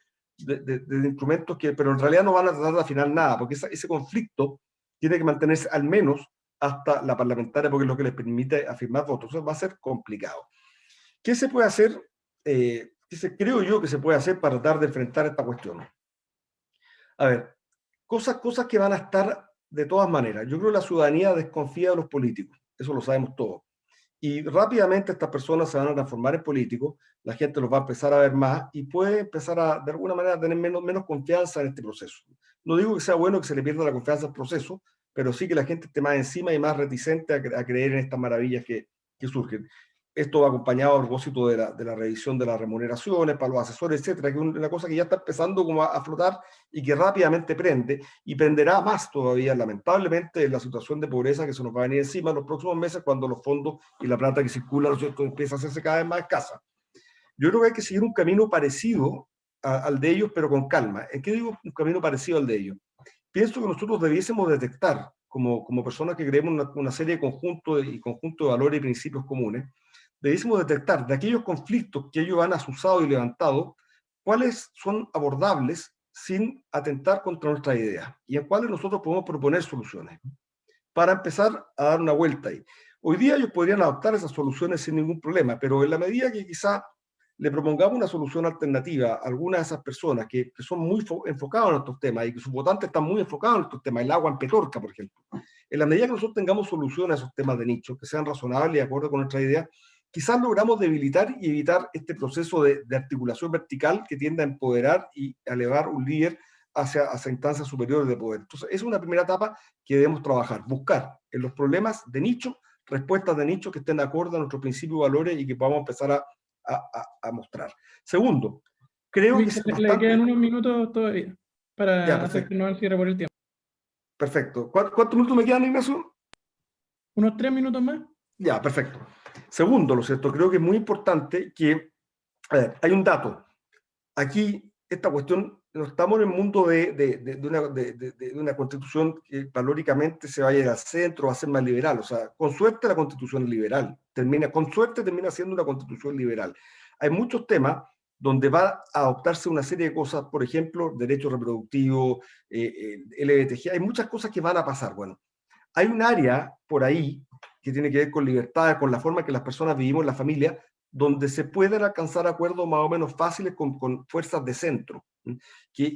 instrumentos pero en realidad no van a tratar de afinar nada, porque ese conflicto tiene que mantenerse al menos hasta la parlamentaria, porque es lo que les permite afirmar votos. Entonces va a ser complicado. ¿Qué se puede hacer? Creo yo que se puede hacer para tratar de enfrentar esta cuestión. A ver, cosas que van a estar de todas maneras. Yo creo que la ciudadanía desconfía de los políticos, eso lo sabemos todos. Y rápidamente estas personas se van a transformar en políticos, la gente los va a empezar a ver más y puede empezar a, de alguna manera, tener menos confianza en este proceso. No digo que sea bueno que se le pierda la confianza al proceso, pero sí que la gente esté más encima y más reticente a creer en estas maravillas que surgen. Esto va acompañado a propósito de la revisión de las remuneraciones para los asesores, etcétera, que es una cosa que ya está empezando como a flotar y que rápidamente prende, y prenderá más todavía, lamentablemente, en la situación de pobreza que se nos va a venir encima en los próximos meses, cuando los fondos y la plata que circula, ¿no es cierto?, empieza a hacerse cada vez más escasa. Yo creo que hay que seguir un camino parecido al de ellos, pero con calma. ¿En qué digo un camino parecido al de ellos? Pienso que nosotros debiésemos detectar, como personas que creemos una serie de conjunto de valores y principios comunes, debiésemos detectar de aquellos conflictos que ellos han azuzado y levantado, cuáles son abordables sin atentar contra nuestras ideas y en cuáles nosotros podemos proponer soluciones para empezar a dar una vuelta ahí. Hoy día ellos podrían adoptar esas soluciones sin ningún problema, pero en la medida que quizá le propongamos una solución alternativa a algunas de esas personas que son muy enfocados en estos temas y que sus votantes están muy enfocados en estos temas, el agua en Petorca, por ejemplo, en la medida que nosotros tengamos soluciones a esos temas de nicho, que sean razonables y de acuerdo con nuestra idea, quizás logramos debilitar y evitar este proceso de articulación vertical que tiende a empoderar y a elevar un líder hacia instancias superiores de poder. Entonces, es una primera etapa que debemos trabajar, buscar en los problemas de nicho, respuestas de nicho que estén de acuerdo a nuestros principios y valores y que podamos empezar a mostrar. Segundo, creo que es bastante... Le quedan unos minutos todavía para acercarnos al cierre por el tiempo. Perfecto. ¿Cuántos minutos me quedan, Ignacio? ¿Unos 3 minutos más? Ya, perfecto. Segundo, ¿lo cierto? Creo que es muy importante que, a ver, hay un dato. Aquí, esta cuestión, no estamos en el mundo de una constitución que valóricamente se vaya al centro, va a ser más liberal. O sea, con suerte la constitución es liberal. Con suerte termina siendo una constitución liberal. Hay muchos temas donde va a adoptarse una serie de cosas, por ejemplo, derechos reproductivos, LGBTG, hay muchas cosas que van a pasar. Bueno, hay un área por ahí que tiene que ver con libertad, con la forma en que las personas vivimos en la familia, donde se pueden alcanzar acuerdos más o menos fáciles con fuerzas de centro, que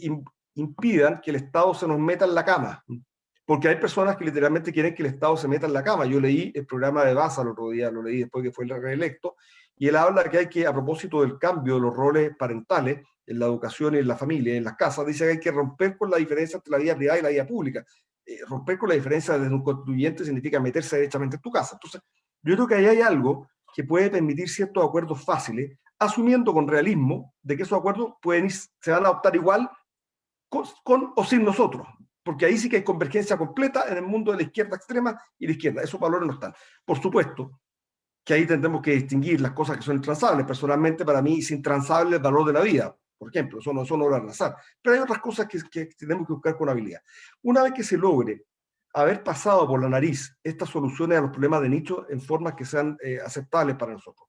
impidan que el Estado se nos meta en la cama, porque hay personas que literalmente quieren que el Estado se meta en la cama. Yo leí el programa de Baza el otro día, lo leí después que fue reelecto, y él habla que hay que, a propósito del cambio de los roles parentales en la educación y en la familia, en las casas, dice que hay que romper con la diferencia entre la vida privada y la vida pública. Romper con la diferencia de un constituyente significa meterse derechamente en tu casa. Entonces, yo creo que ahí hay algo que puede permitir ciertos acuerdos fáciles, asumiendo con realismo de que esos acuerdos se van a adoptar igual con o sin nosotros, porque ahí sí que hay convergencia completa en el mundo de la izquierda extrema y la izquierda. Esos valores no están. Por supuesto que ahí tendremos que distinguir las cosas que son intransables. Personalmente, para mí es intransable el valor de la vida, por ejemplo, eso no lo van a azar. Pero hay otras cosas que tenemos que buscar con habilidad. Una vez que se logre haber pasado por la nariz estas soluciones a los problemas de nicho en formas que sean aceptables para nosotros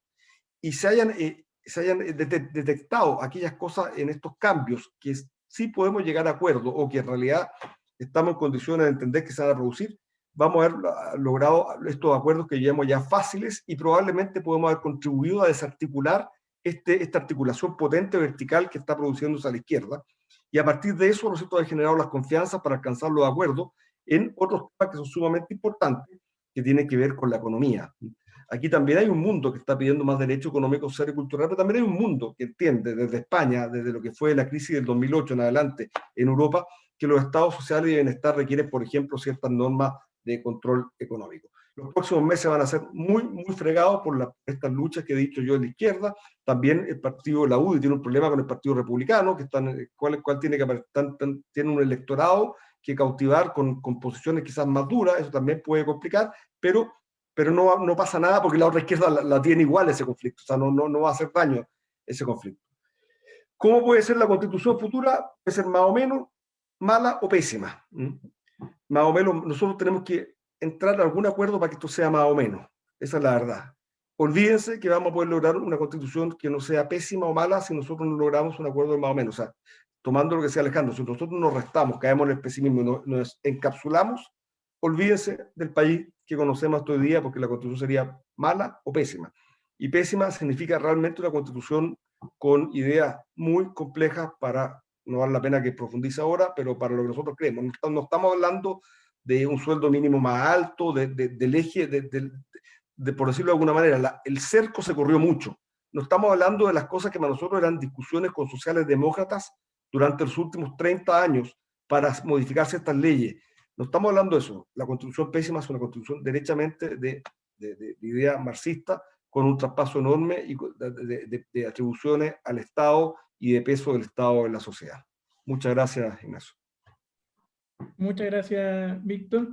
y se hayan detectado aquellas cosas en estos cambios que sí podemos llegar a acuerdo o que en realidad estamos en condiciones de entender que se van a producir, vamos a haber logrado estos acuerdos que llevamos ya fáciles y probablemente podemos haber contribuido a desarticular esta articulación potente vertical que está produciéndose a la izquierda, y a partir de eso nosotros hemos generado las confianzas para alcanzar los acuerdos en otros temas que son sumamente importantes, que tienen que ver con la economía. Aquí también hay un mundo que está pidiendo más derecho económico, social y cultural, pero también hay un mundo que entiende desde España, desde lo que fue la crisis del 2008 en adelante en Europa, que los estados sociales y de bienestar requieren, por ejemplo, ciertas normas de control económico. Los próximos meses van a ser muy, muy fregados por estas luchas que he dicho yo en la izquierda. También el partido de la UDI tiene un problema con el Partido Republicano, que cual tiene tiene un electorado que cautivar con posiciones quizás más duras. Eso también puede complicar, pero no pasa nada porque la otra izquierda la tiene igual ese conflicto. O sea, no va a hacer daño ese conflicto. ¿Cómo puede ser la constitución futura? Puede ser más o menos mala o pésima. Más o menos, nosotros tenemos que entrar a algún acuerdo para que esto sea más o menos. Esa es la verdad. Olvídense que vamos a poder lograr una constitución que no sea pésima o mala si nosotros no logramos un acuerdo de más o menos. O sea, tomando lo que decía Alejandro, si nosotros nos restamos, caemos en el pesimismo y nos encapsulamos, olvídense del país que conocemos hasta hoy día, porque la constitución sería mala o pésima. Y pésima significa realmente una constitución con ideas muy complejas para, no vale la pena que profundice ahora, pero para lo que nosotros creemos. No estamos hablando de un sueldo mínimo más alto, del eje, por decirlo de alguna manera, el cerco se corrió mucho. No estamos hablando de las cosas que para nosotros eran discusiones con sociales demócratas durante los últimos 30 años para modificar ciertas leyes. No estamos hablando de eso. La constitución pésima es una constitución derechamente de idea marxista, con un traspaso enorme y de atribuciones al Estado y de peso del Estado en la sociedad. Muchas gracias, Ignacio. Muchas gracias, Víctor.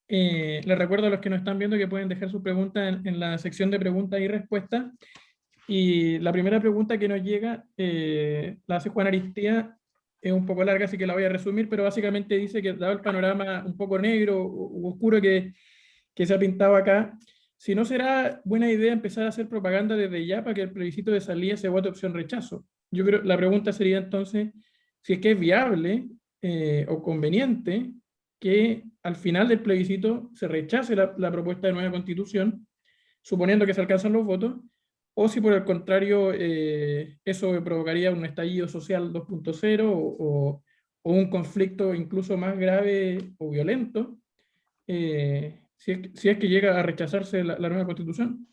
Les recuerdo a los que nos están viendo que pueden dejar sus preguntas en la sección de preguntas y respuestas. Y la primera pregunta que nos llega la hace Juan Aristía, es un poco larga, así que la voy a resumir, pero básicamente dice que dado el panorama un poco negro u oscuro que se ha pintado acá, si no será buena idea empezar a hacer propaganda desde ya para que el plebiscito de salida se vote opción rechazo. Yo creo, la pregunta sería entonces, si es que es viable o conveniente que al final del plebiscito se rechace la propuesta de nueva constitución, suponiendo que se alcanzan los votos, o si por el contrario eso provocaría un estallido social 2.0 o un conflicto incluso más grave o violento, si es que llega a rechazarse la nueva constitución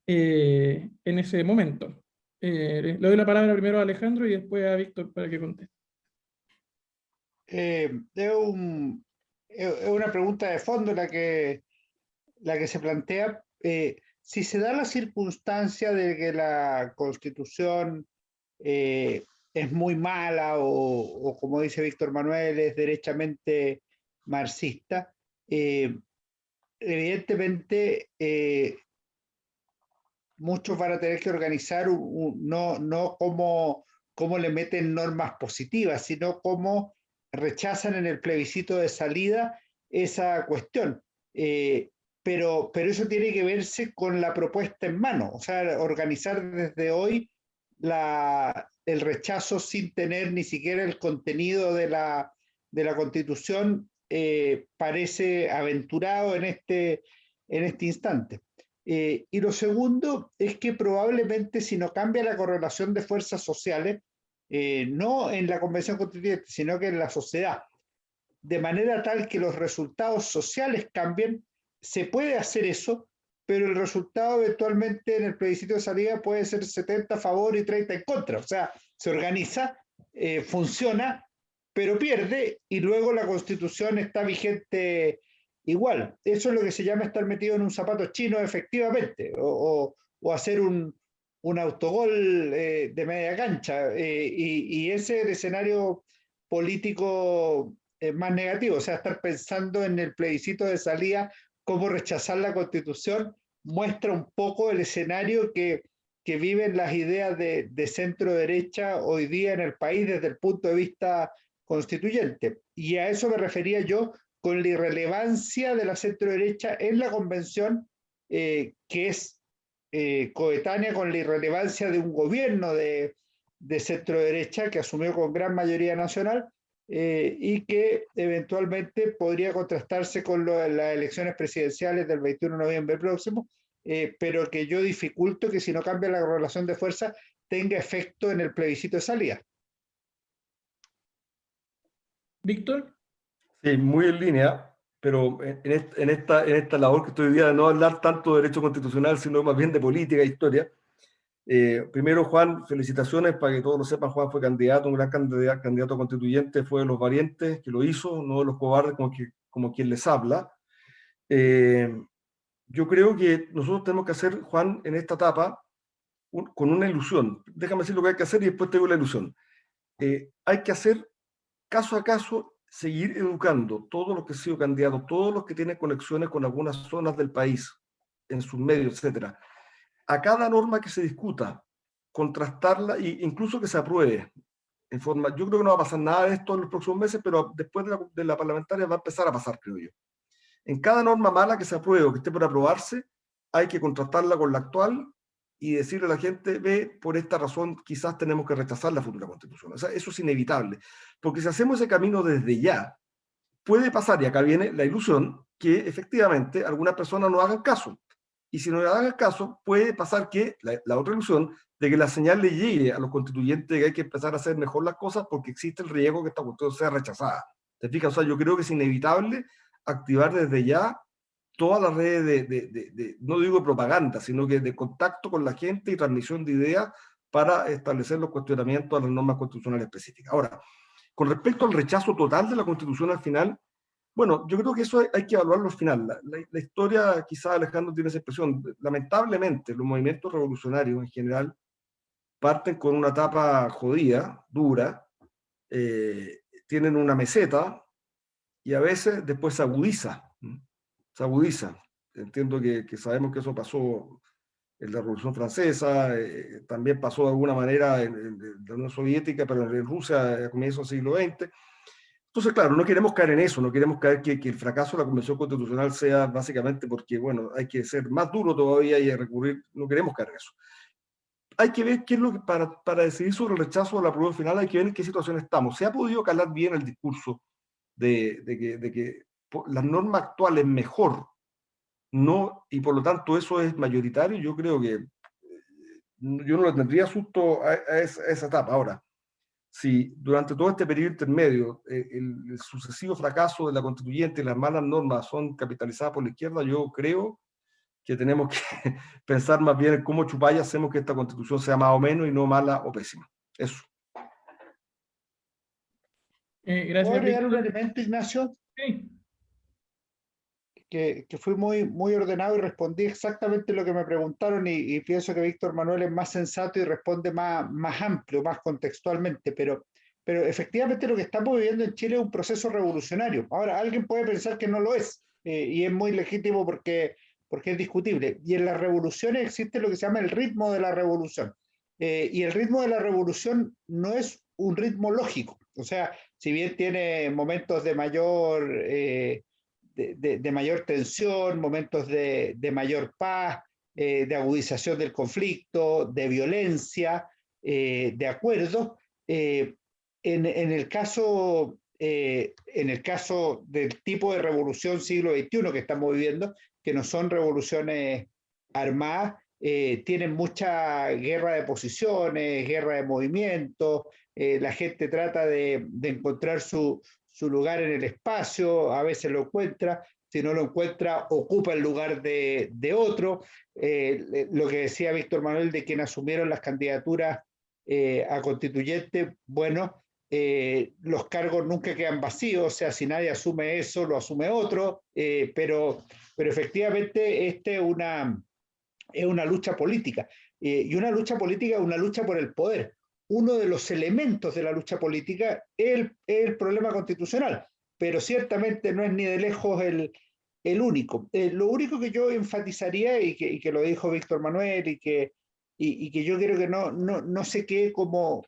en ese momento. Le doy la palabra primero a Alejandro y después a Víctor para que conteste. Es una pregunta de fondo la que se plantea. Si se da la circunstancia de que la Constitución es muy mala o como dice Víctor Manuel, es derechamente marxista, evidentemente muchos van a tener que organizar no cómo le meten normas positivas, sino cómo rechazan en el plebiscito de salida esa cuestión. Pero eso tiene que verse con la propuesta en mano, o sea, organizar desde hoy el rechazo sin tener ni siquiera el contenido de la Constitución parece aventurado en este instante. Y lo segundo es que probablemente si no cambia la correlación de fuerzas sociales, no en la Convención Constituyente, sino que en la sociedad, de manera tal que los resultados sociales cambien, se puede hacer eso, pero el resultado eventualmente en el plebiscito de salida puede ser 70 a favor y 30 en contra. O sea, se organiza, funciona, pero pierde y luego la Constitución está vigente igual. Eso es lo que se llama estar metido en un zapato chino efectivamente, o hacer un autogol de media cancha. Y ese es el escenario político más negativo, o sea, estar pensando en el plebiscito de salida, cómo rechazar la Constitución, muestra un poco el escenario que viven las ideas de centro derecha hoy día en el país desde el punto de vista constituyente. Y a eso me refería yo con la irrelevancia de la centro derecha en la convención, que es coetánea con la irrelevancia de un gobierno de centro derecha que asumió con gran mayoría nacional, y que eventualmente podría contrastarse con las elecciones presidenciales del 21 de noviembre próximo, pero que yo dificulto que si no cambia la relación de fuerza tenga efecto en el plebiscito de salida. Víctor. Sí, muy en línea, pero en esta labor que estoy hoy día de no hablar tanto de derecho constitucional, sino más bien de política e historia. Primero, Juan, felicitaciones, para que todos lo sepan. Juan fue candidato, un gran candidato constituyente, fue de los valientes que lo hizo, no de los cobardes como quien les habla. yo creo que nosotros tenemos que hacer, Juan, en esta etapa, con una ilusión. Déjame decir lo que hay que hacer y después te digo la ilusión. Hay que hacer caso a caso, seguir educando todos los que han sido candidatos, todos los que tienen conexiones con algunas zonas del país, en sus medios, etcétera. A cada norma que se discuta, contrastarla e incluso que se apruebe. En forma, yo creo que no va a pasar nada de esto en los próximos meses, pero después de la parlamentaria va a empezar a pasar, creo yo. En cada norma mala que se apruebe o que esté por aprobarse, hay que contrastarla con la actual y decirle a la gente, ve, por esta razón quizás tenemos que rechazar la futura constitución. O sea, eso es inevitable, porque si hacemos ese camino desde ya, puede pasar, y acá viene la ilusión, que efectivamente algunas personas no hagan caso. Y si no le hagan caso, puede pasar que la otra ilusión de que la señal le llegue a los constituyentes de que hay que empezar a hacer mejor las cosas porque existe el riesgo que esta cuestión sea rechazada. ¿Te fijas? O sea, yo creo que es inevitable activar desde ya todas las redes no digo de propaganda, sino que de contacto con la gente y transmisión de ideas para establecer los cuestionamientos a las normas constitucionales específicas. Ahora, con respecto al rechazo total de la Constitución al final, bueno, yo creo que eso hay que evaluarlo al final. La historia, quizás Alejandro tiene esa expresión, lamentablemente los movimientos revolucionarios en general parten con una etapa jodida, dura, tienen una meseta y a veces después se agudiza. Se agudiza. Entiendo que sabemos que eso pasó en la Revolución Francesa, también pasó de alguna manera en la Unión Soviética, pero en Rusia a comienzos del siglo XX. Entonces, claro, no queremos caer en eso, no queremos caer que el fracaso de la Convención Constitucional sea básicamente porque, bueno, hay que ser más duro todavía y recurrir, no queremos caer en eso. Hay que ver qué es lo que, para decidir sobre el rechazo de la prueba final, hay que ver en qué situación estamos. ¿Se ha podido calar bien el discurso de que las normas actuales mejor? No, y por lo tanto eso es mayoritario. Yo creo que yo no le tendría susto a esa etapa. Ahora, si durante todo este periodo intermedio el sucesivo fracaso de la constituyente y las malas normas son capitalizadas por la izquierda, yo creo que tenemos que pensar más bien en cómo chupaya hacemos que esta constitución sea más o menos y no mala o pésima. Eso. ¿Puedo Gracias, agregar un Víctor. elemento, Ignacio? Sí. Que fui muy ordenado y respondí exactamente lo que me preguntaron y pienso que Víctor Manuel es más sensato y responde más amplio, más contextualmente, pero efectivamente lo que estamos viviendo en Chile es un proceso revolucionario. Ahora, alguien puede pensar que no lo es, y es muy legítimo porque es discutible. Y en las revoluciones existe lo que se llama el ritmo de la revolución. Y el ritmo de la revolución no es un ritmo lógico. O sea, si bien tiene momentos de mayor... de mayor tensión, momentos de mayor paz, de agudización del conflicto, de violencia, de acuerdos. En el caso del tipo de revolución siglo XXI que estamos viviendo, que no son revoluciones armadas, tienen mucha guerra de posiciones, guerra de movimientos, la gente trata de encontrar su lugar en el espacio, a veces lo encuentra, si no lo encuentra, ocupa el lugar de otro. Lo que decía Víctor Manuel de quien asumieron las candidaturas a constituyente, bueno, los cargos nunca quedan vacíos, o sea, si nadie asume eso, lo asume otro, pero efectivamente esta es una lucha política, y una lucha política es una lucha por el poder. Uno de los elementos de la lucha política es el problema constitucional, pero ciertamente no es ni de lejos el único. Lo único que yo enfatizaría, y que lo dijo Víctor Manuel, y que yo creo que no se quede como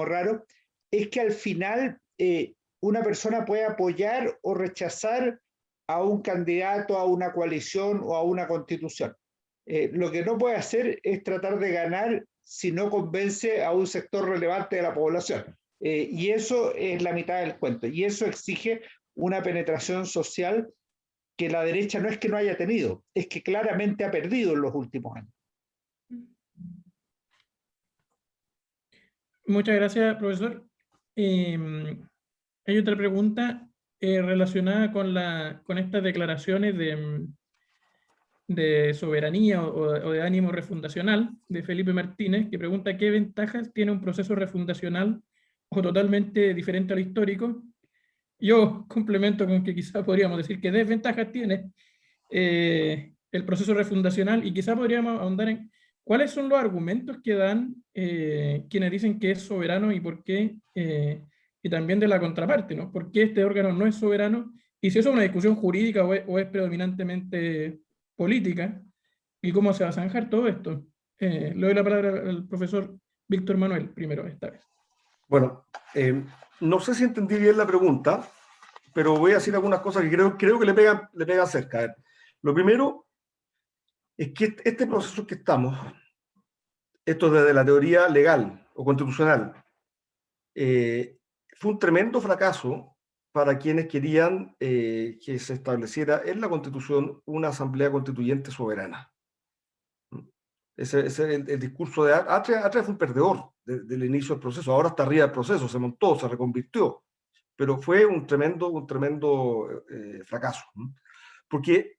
raro, es que al final una persona puede apoyar o rechazar a un candidato, a una coalición o a una constitución. Lo que no puede hacer es tratar de ganar si no convence a un sector relevante de la población. Y eso es la mitad del cuento. Y eso exige una penetración social que la derecha no es que no haya tenido, es que claramente ha perdido en los últimos años. Muchas gracias, profesor. Hay otra pregunta relacionada con estas declaraciones de soberanía o de ánimo refundacional de Felipe Martínez, que pregunta qué ventajas tiene un proceso refundacional o totalmente diferente a lo histórico. Yo complemento con que quizás podríamos decir qué desventajas tiene. el proceso refundacional, y quizá podríamos ahondar en cuáles son los argumentos que dan quienes dicen que es soberano y por qué, y también de la contraparte, ¿no? ¿Por qué este órgano no es soberano? Y si eso es una discusión jurídica o es predominantemente política, y cómo se va a zanjar todo esto. Le doy la palabra al profesor Víctor Manuel primero esta vez. Bueno, no sé si entendí bien la pregunta, pero voy a decir algunas cosas que creo que le pega cerca. A ver, lo primero es que este proceso que estamos, esto desde la teoría legal o constitucional, fue un tremendo fracaso para quienes querían que se estableciera en la Constitución una asamblea constituyente soberana. Ese el discurso de Atria fue un perdedor del inicio del proceso, ahora está arriba del proceso, se montó, se reconvirtió, pero fue un tremendo fracaso. Porque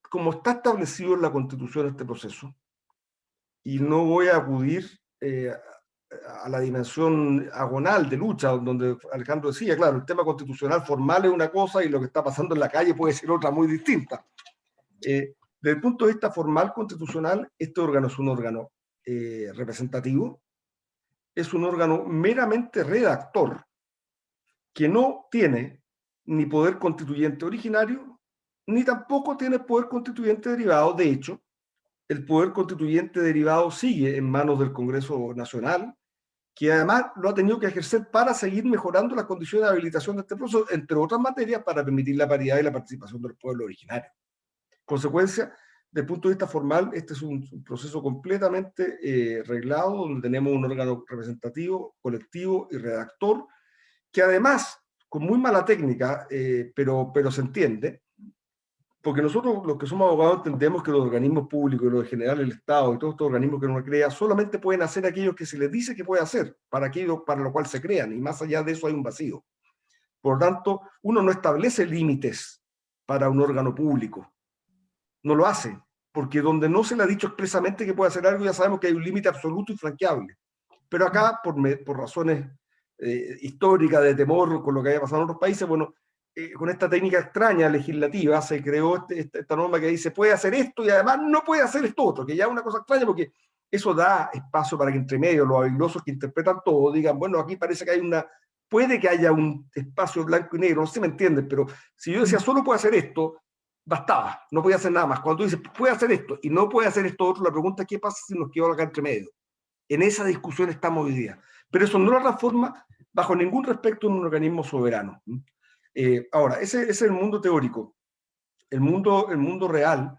como está establecido en la Constitución este proceso, y no voy a acudir a la dimensión agonal de lucha, donde Alejandro decía, claro, el tema constitucional formal es una cosa y lo que está pasando en la calle puede ser otra muy distinta. Desde el punto de vista formal constitucional, este órgano es un órgano representativo, es un órgano meramente redactor, que no tiene ni poder constituyente originario, ni tampoco tiene poder constituyente derivado. De hecho, el poder constituyente derivado sigue en manos del Congreso Nacional, que además lo ha tenido que ejercer para seguir mejorando las condiciones de habilitación de este proceso, entre otras materias, para permitir la paridad y la participación del pueblo originario. Consecuencia, desde el punto de vista formal, este es un proceso completamente reglado, donde tenemos un órgano representativo, colectivo y redactor, que además, con muy mala técnica, pero se entiende, porque nosotros los que somos abogados entendemos que los organismos públicos, los en general el Estado y todos estos organismos que uno crea, solamente pueden hacer aquello que se les dice que puede hacer, para aquello para lo cual se crean, y más allá de eso hay un vacío. Por lo tanto, uno no establece límites para un órgano público. No lo hace, porque donde no se le ha dicho expresamente que puede hacer algo, ya sabemos que hay un límite absoluto y infranqueable. Pero acá, por razones históricas, de temor con lo que haya pasado en otros países, bueno, con esta técnica extraña legislativa se creó esta norma que dice puede hacer esto y además no puede hacer esto otro, que ya es una cosa extraña porque eso da espacio para que entre medio los habilosos que interpretan todo digan, bueno, aquí parece que hay puede que haya un espacio blanco y negro, no sé si me entienden, pero si yo decía solo puede hacer esto, bastaba, no podía hacer nada más. Cuando tú dices puede hacer esto y no puede hacer esto otro, la pregunta es qué pasa si nos quedó acá entre medio. En esa discusión estamos hoy día. Pero eso no la transforma bajo ningún respecto en un organismo soberano. Ahora, ese es el mundo teórico. El mundo real,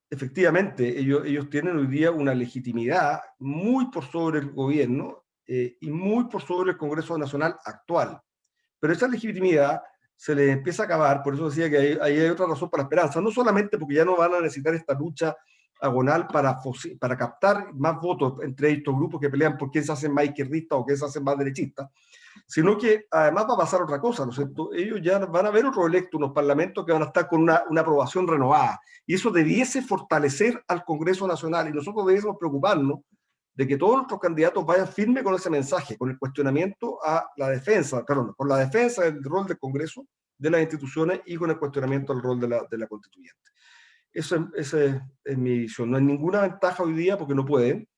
efectivamente, ellos tienen hoy día una legitimidad muy por sobre el gobierno y muy por sobre el Congreso Nacional actual. Pero esa legitimidad se les empieza a acabar, por eso decía que ahí hay otra razón para la esperanza, no solamente porque ya no van a necesitar esta lucha agonal para captar más votos entre estos grupos que pelean por quién se hacen más izquierdistas o quién se hacen más derechistas, sino que además va a pasar otra cosa, ¿no es cierto? Ellos ya van a ver otros electos, unos parlamentos que van a estar con una aprobación renovada, y eso debiese fortalecer al Congreso Nacional, y nosotros debiésemos preocuparnos de que todos nuestros candidatos vayan firmes con ese mensaje, con el cuestionamiento a la defensa, perdón, con la defensa del rol del Congreso, de las instituciones, y con el cuestionamiento del rol de la constituyente. Esa es mi visión. No hay ninguna ventaja hoy día porque no pueden.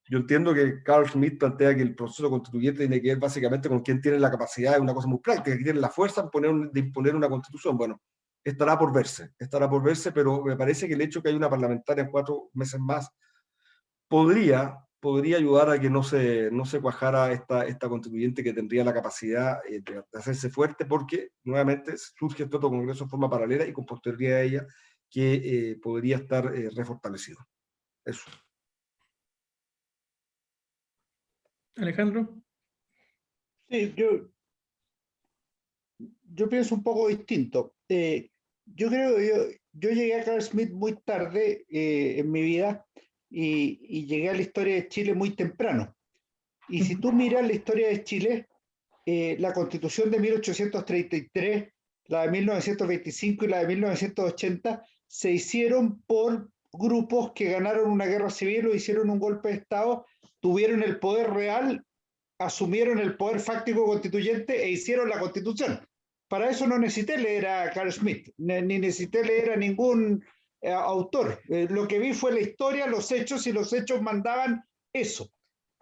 Yo entiendo que Carl Schmitt plantea que el proceso constituyente tiene que ver básicamente con quién tiene la capacidad, es una cosa muy práctica, que tiene la fuerza de imponer una constitución. Bueno, estará por verse, pero me parece que el hecho que hay una parlamentaria en 4 meses más podría ayudar a que no se cuajara esta constituyente que tendría la capacidad de hacerse fuerte, porque nuevamente surge este otro congreso de forma paralela y con posterioridad a ella que podría estar refortalecido. Eso. Alejandro. Sí, yo pienso un poco distinto. Yo creo que yo llegué a Carl Schmitt muy tarde en mi vida y llegué a la historia de Chile muy temprano. Y si tú miras la historia de Chile, la Constitución de 1833, la de 1925 y la de 1980 se hicieron por grupos que ganaron una guerra civil o hicieron un golpe de Estado, tuvieron el poder real, asumieron el poder fáctico constituyente e hicieron la Constitución. Para eso no necesité leer a Carl Schmitt, ni necesité leer a ningún autor. Lo que vi fue la historia, los hechos, y los hechos mandaban eso.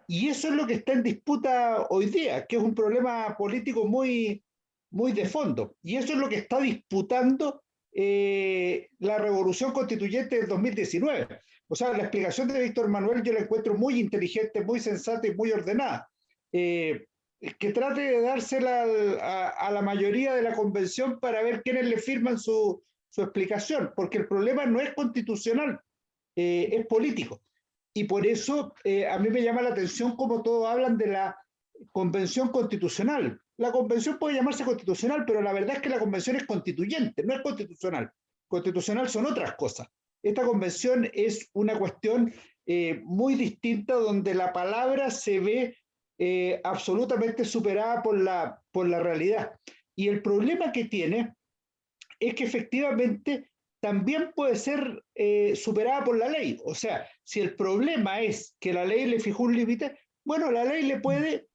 Y eso es lo que está en disputa hoy día, que es un problema político muy, muy de fondo. Y eso es lo que está disputando la revolución constituyente del 2019. O sea, la explicación de Víctor Manuel yo la encuentro muy inteligente, muy sensata y muy ordenada. Que trate de dársela a la mayoría de la convención para ver quiénes le firman su explicación, porque el problema no es constitucional, es político. Y por eso a mí me llama la atención cómo todos hablan de la convención constitucional. La convención puede llamarse constitucional, pero la verdad es que la convención es constituyente, no es constitucional. Constitucional son otras cosas. Esta convención es una cuestión muy distinta, donde la palabra se ve absolutamente superada por la realidad. Y el problema que tiene es que efectivamente también puede ser superada por la ley. O sea, si el problema es que la ley le fijó un límite, bueno, la ley le puede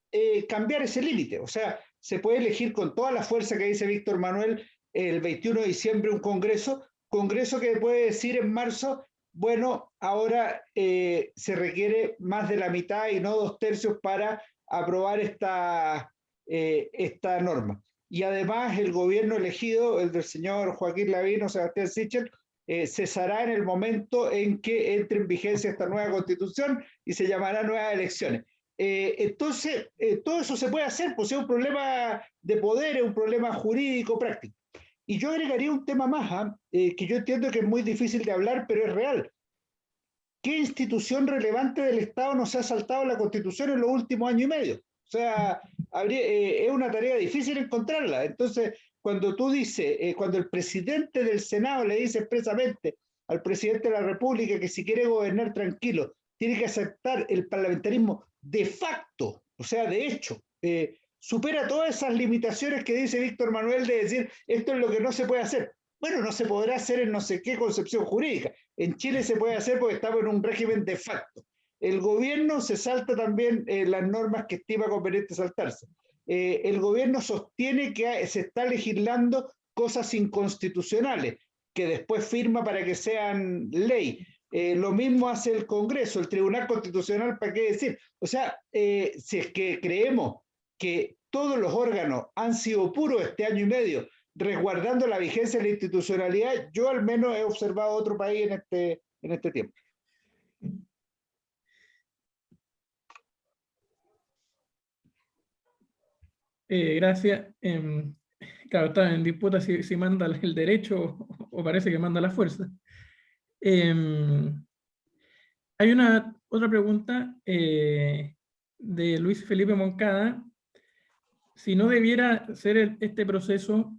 cambiar ese límite. O sea, se puede elegir con toda la fuerza que dice Víctor Manuel el 21 de diciembre un congreso que puede decir en marzo, bueno, ahora se requiere más de la mitad y no 2/3 para aprobar esta norma. Y además el gobierno elegido, el del señor Joaquín Lavín o Sebastián Sichel, cesará en el momento en que entre en vigencia esta nueva constitución y se llamará nuevas elecciones. Entonces, todo eso se puede hacer, pues es un problema de poder, es un problema jurídico práctico. Y yo agregaría un tema más, que yo entiendo que es muy difícil de hablar, pero es real. ¿Qué institución relevante del Estado nos ha saltado la Constitución en los últimos años y medio? O sea, es una tarea difícil encontrarla. Entonces, cuando tú dices, cuando el presidente del Senado le dice expresamente al presidente de la República que si quiere gobernar tranquilo, tiene que aceptar el parlamentarismo de facto, o sea, de hecho, supera todas esas limitaciones que dice Víctor Manuel de decir esto es lo que no se puede hacer. Bueno, no se podrá hacer en no sé qué concepción jurídica. En Chile se puede hacer porque estamos en un régimen de facto. El gobierno se salta también las normas que estima conveniente saltarse. El gobierno sostiene que se está legislando cosas inconstitucionales, que después firma para que sean ley. Lo mismo hace el Congreso, el Tribunal Constitucional, ¿para qué decir? O sea, si es que creemos que todos los órganos han sido puros este año y medio, resguardando la vigencia de la institucionalidad, yo al menos he observado otro país en este tiempo. Gracias. Claro, está en disputa si manda el derecho o parece que manda la fuerza. Hay otra pregunta de Luis Felipe Moncada. Si no debiera ser este proceso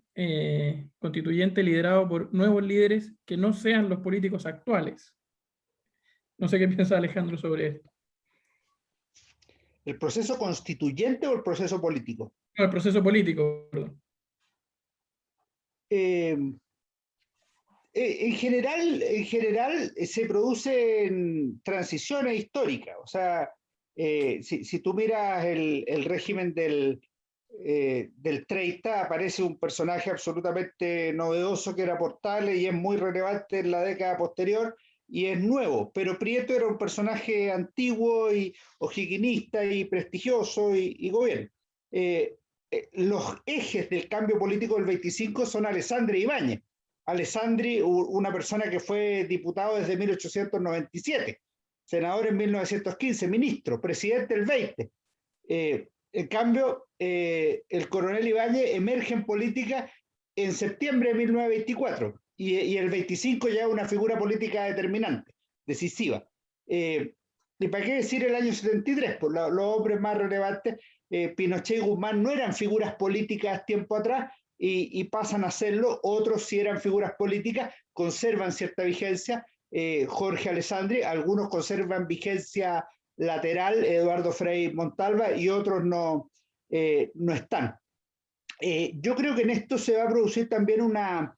constituyente liderado por nuevos líderes que no sean los políticos actuales. No sé qué piensa Alejandro sobre esto. ¿El proceso constituyente o el proceso político? No, el proceso político, perdón. En general se producen transiciones históricas. O sea, si tú miras el régimen del 30, aparece un personaje absolutamente novedoso que era Portales y es muy relevante en la década posterior y es nuevo, pero Prieto era un personaje antiguo y o'higgins y prestigioso y gobierno. Los ejes del cambio político del 25 son Alessandri y Ibáñez. Alessandri, una persona que fue diputado desde 1897, senador en 1915, ministro, presidente el 20. En cambio, el coronel Ibáñez emerge en política en septiembre de 1924 y el 25 ya es una figura política determinante, decisiva. ¿Y para qué decir el año 73? Pues los hombres más relevantes, Pinochet y Guzmán, no eran figuras políticas tiempo atrás y pasan a serlo. Otros sí eran figuras políticas, conservan cierta vigencia. Jorge Alessandri, algunos conservan vigencia lateral, Eduardo Frei Montalva, y otros no están. Yo creo que en esto se va a producir también una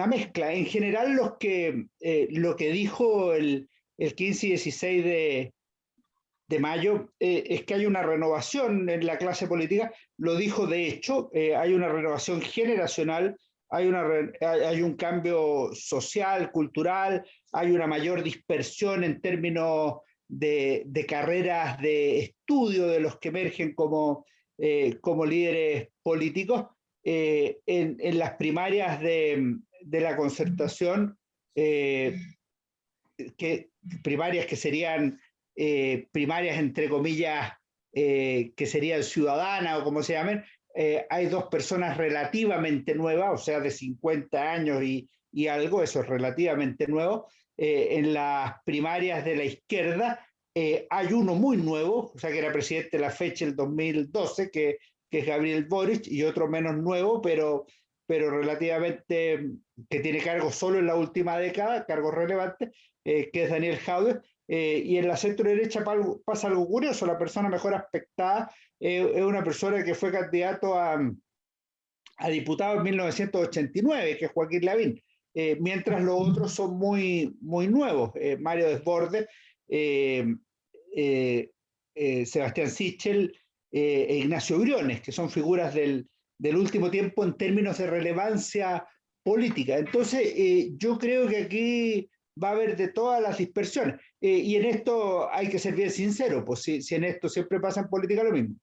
mezcla. En general, lo que dijo el 15 y 16 de mayo es que hay una renovación en la clase política. Lo dijo de hecho, hay una renovación generacional, hay un cambio social, cultural, hay una mayor dispersión en términos de carreras de estudio de los que emergen como líderes políticos. En las primarias de la Concertación, primarias que serían primarias entre comillas, que serían ciudadanas o como se llamen, hay dos personas relativamente nuevas, o sea, de 50 años y algo, eso es relativamente nuevo. En las primarias de la izquierda hay uno muy nuevo, o sea, que era presidente de la fecha el 2012, que es Gabriel Boric, y otro menos nuevo, pero relativamente, que tiene cargos solo en la última década, cargos relevantes, que es Daniel Jaude. Y en la centro derecha pasa algo curioso. La persona mejor aspectada es una persona que fue candidato a diputado en 1989, que es Joaquín Lavín, mientras los otros son muy, muy nuevos. Mario Desbordes, Sebastián Sichel e Ignacio Briones, que son figuras del último tiempo en términos de relevancia política. Entonces, yo creo que aquí va a haber de todas las dispersiones. Y en esto hay que ser bien sincero, pues si en esto siempre pasa en política lo mismo.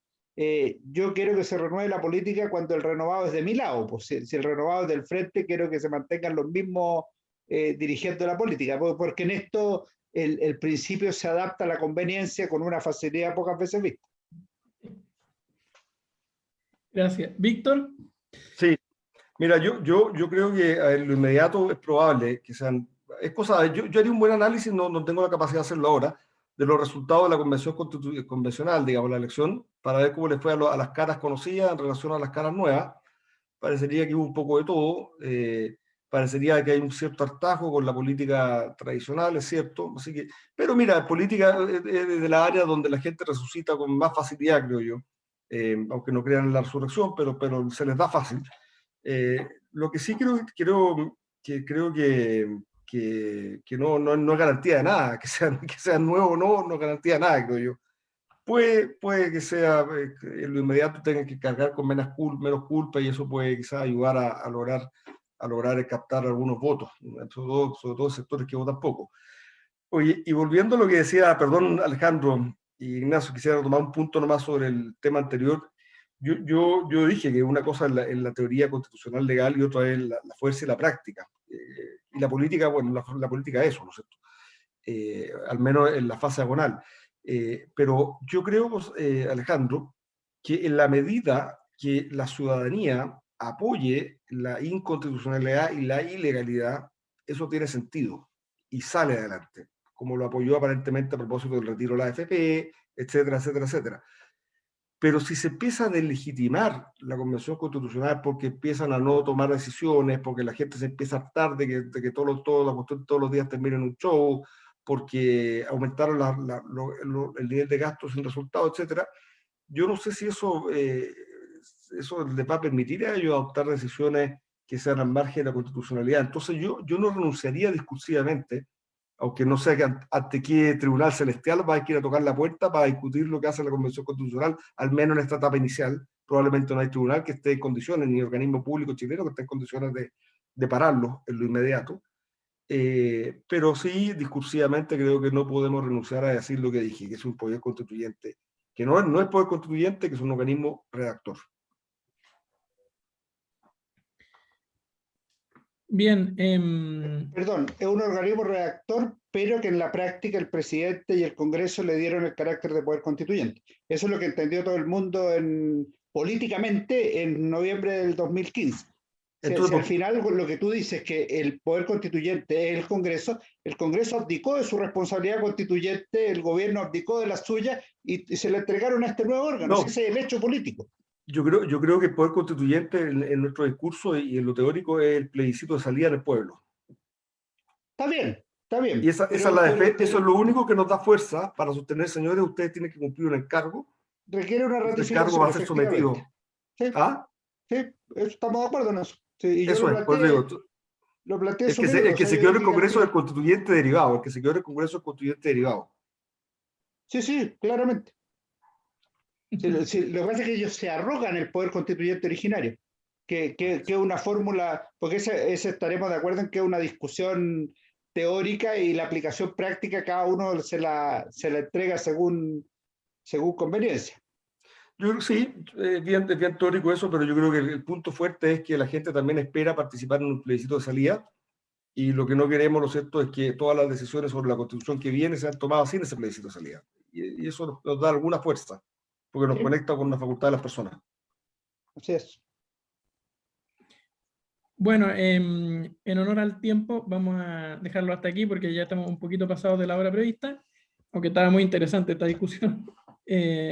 Yo quiero que se renueve la política cuando el renovado es de mi lado, pues si el renovado es del frente, quiero que se mantengan los mismos dirigiendo la política, porque en esto el principio se adapta a la conveniencia con una facilidad pocas veces vista. Gracias. Víctor. Sí, mira, yo creo que lo inmediato es probable que sean, es cosa, yo haría un buen análisis, no tengo la capacidad de hacerlo ahora, de los resultados de la convención convencional, digamos, la elección, para ver cómo les fue a las caras conocidas en relación a las caras nuevas. Parecería que hubo un poco de todo, parecería que hay un cierto hartazgo con la política tradicional, es cierto, así que, pero mira, política es de la área donde la gente resucita con más facilidad, creo yo, aunque no crean en la resurrección, pero se les da fácil. Lo que sí creo que no es garantía de nada, que sean nuevos o no es garantía de nada, creo yo. Puede que sea, en lo inmediato tengan que cargar con menos culpa, y eso puede quizás ayudar a lograr captar algunos votos, sobre todo sectores que votan poco. Oye, y volviendo a lo que decía, perdón Alejandro y Ignacio, quisiera tomar un punto nomás sobre el tema anterior. Yo dije que una cosa es la teoría constitucional legal y otra es la fuerza y la práctica. Y la política, bueno, la política es eso, ¿no es cierto? Al menos en la fase agonal. Pero yo creo, Alejandro, que en la medida que la ciudadanía apoye la inconstitucionalidad y la ilegalidad, eso tiene sentido y sale adelante, como lo apoyó aparentemente a propósito del retiro de la AFP, etcétera, etcétera, etcétera. Pero si se empieza a deslegitimar la Convención Constitucional porque empiezan a no tomar decisiones, porque la gente se empieza a hartar de que todos los días termina en un show, porque aumentaron el nivel de gastos sin resultado, etcétera, yo no sé si eso les va a permitir a ellos adoptar decisiones que sean al margen de la constitucionalidad. Entonces yo no renunciaría discursivamente, aunque no sé ante qué tribunal celestial va a ir a tocar la puerta para discutir lo que hace la Convención Constitucional, al menos en esta etapa inicial. Probablemente no hay tribunal que esté en condiciones, ni organismo público chileno que esté en condiciones de pararlo en lo inmediato. Pero sí, discursivamente creo que no podemos renunciar a decir lo que dije, que es un poder constituyente, que no es poder constituyente, que es un organismo redactor. Bien. Perdón, es un organismo redactor, pero que en la práctica el presidente y el Congreso le dieron el carácter de poder constituyente. Eso es lo que entendió todo el mundo políticamente en noviembre del 2015. Entonces, si al final lo que tú dices que el poder constituyente es el Congreso abdicó de su responsabilidad constituyente, el gobierno abdicó de la suya y se le entregaron a este nuevo órgano. No. Ese es el hecho político. Yo creo que el poder constituyente en nuestro discurso y en lo teórico es el plebiscito de salida del pueblo. Está bien, está bien. Y esa es la defensa, eso es lo único que nos da fuerza para sostener, señores, ustedes tienen que cumplir un encargo. Requiere una ratificación. El encargo va a ser sometido. Sí, ¿Ah? Sí, estamos de acuerdo en eso. Sí, y yo eso es, pues digo, lo planteé el que se quedó en el Congreso del constituyente derivado, el que se quedó en el Congreso del constituyente derivado. Sí, claramente. Sí, lo que pasa es que ellos se arrogan el poder constituyente originario. que es una fórmula, porque ese estaremos de acuerdo en que es una discusión teórica y la aplicación práctica cada uno se la entrega según conveniencia. Yo creo que sí, es bien teórico eso, pero yo creo que el punto fuerte es que la gente también espera participar en un plebiscito de salida, y lo que no queremos, lo cierto, es que todas las decisiones sobre la Constitución que viene sean tomadas sin ese plebiscito de salida. Y eso nos da alguna fuerza, porque nos conecta con la facultad de las personas. Así es. Bueno, en honor al tiempo, vamos a dejarlo hasta aquí porque ya estamos un poquito pasados de la hora prevista, aunque estaba muy interesante esta discusión.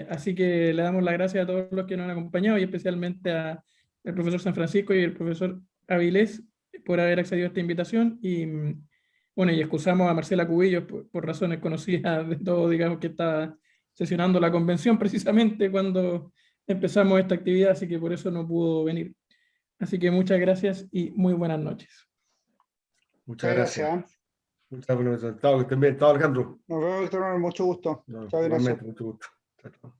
Así que le damos las gracias a todos los que nos han acompañado y especialmente al profesor San Francisco y el profesor Avilés por haber accedido a esta invitación. Y bueno, y excusamos a Marcela Cubillos por razones conocidas de todos, digamos que está sesionando la convención precisamente cuando empezamos esta actividad, así que por eso no pudo venir. Así que muchas gracias y muy buenas noches. Muchas gracias. ¿Eh? Muchas gracias. Chao, que estén bien. Chao, Alejandro. Nos vemos, Víctor, mucho gusto. No, Chao, Ignacio. igualmente, mucho gusto. Chao, chao.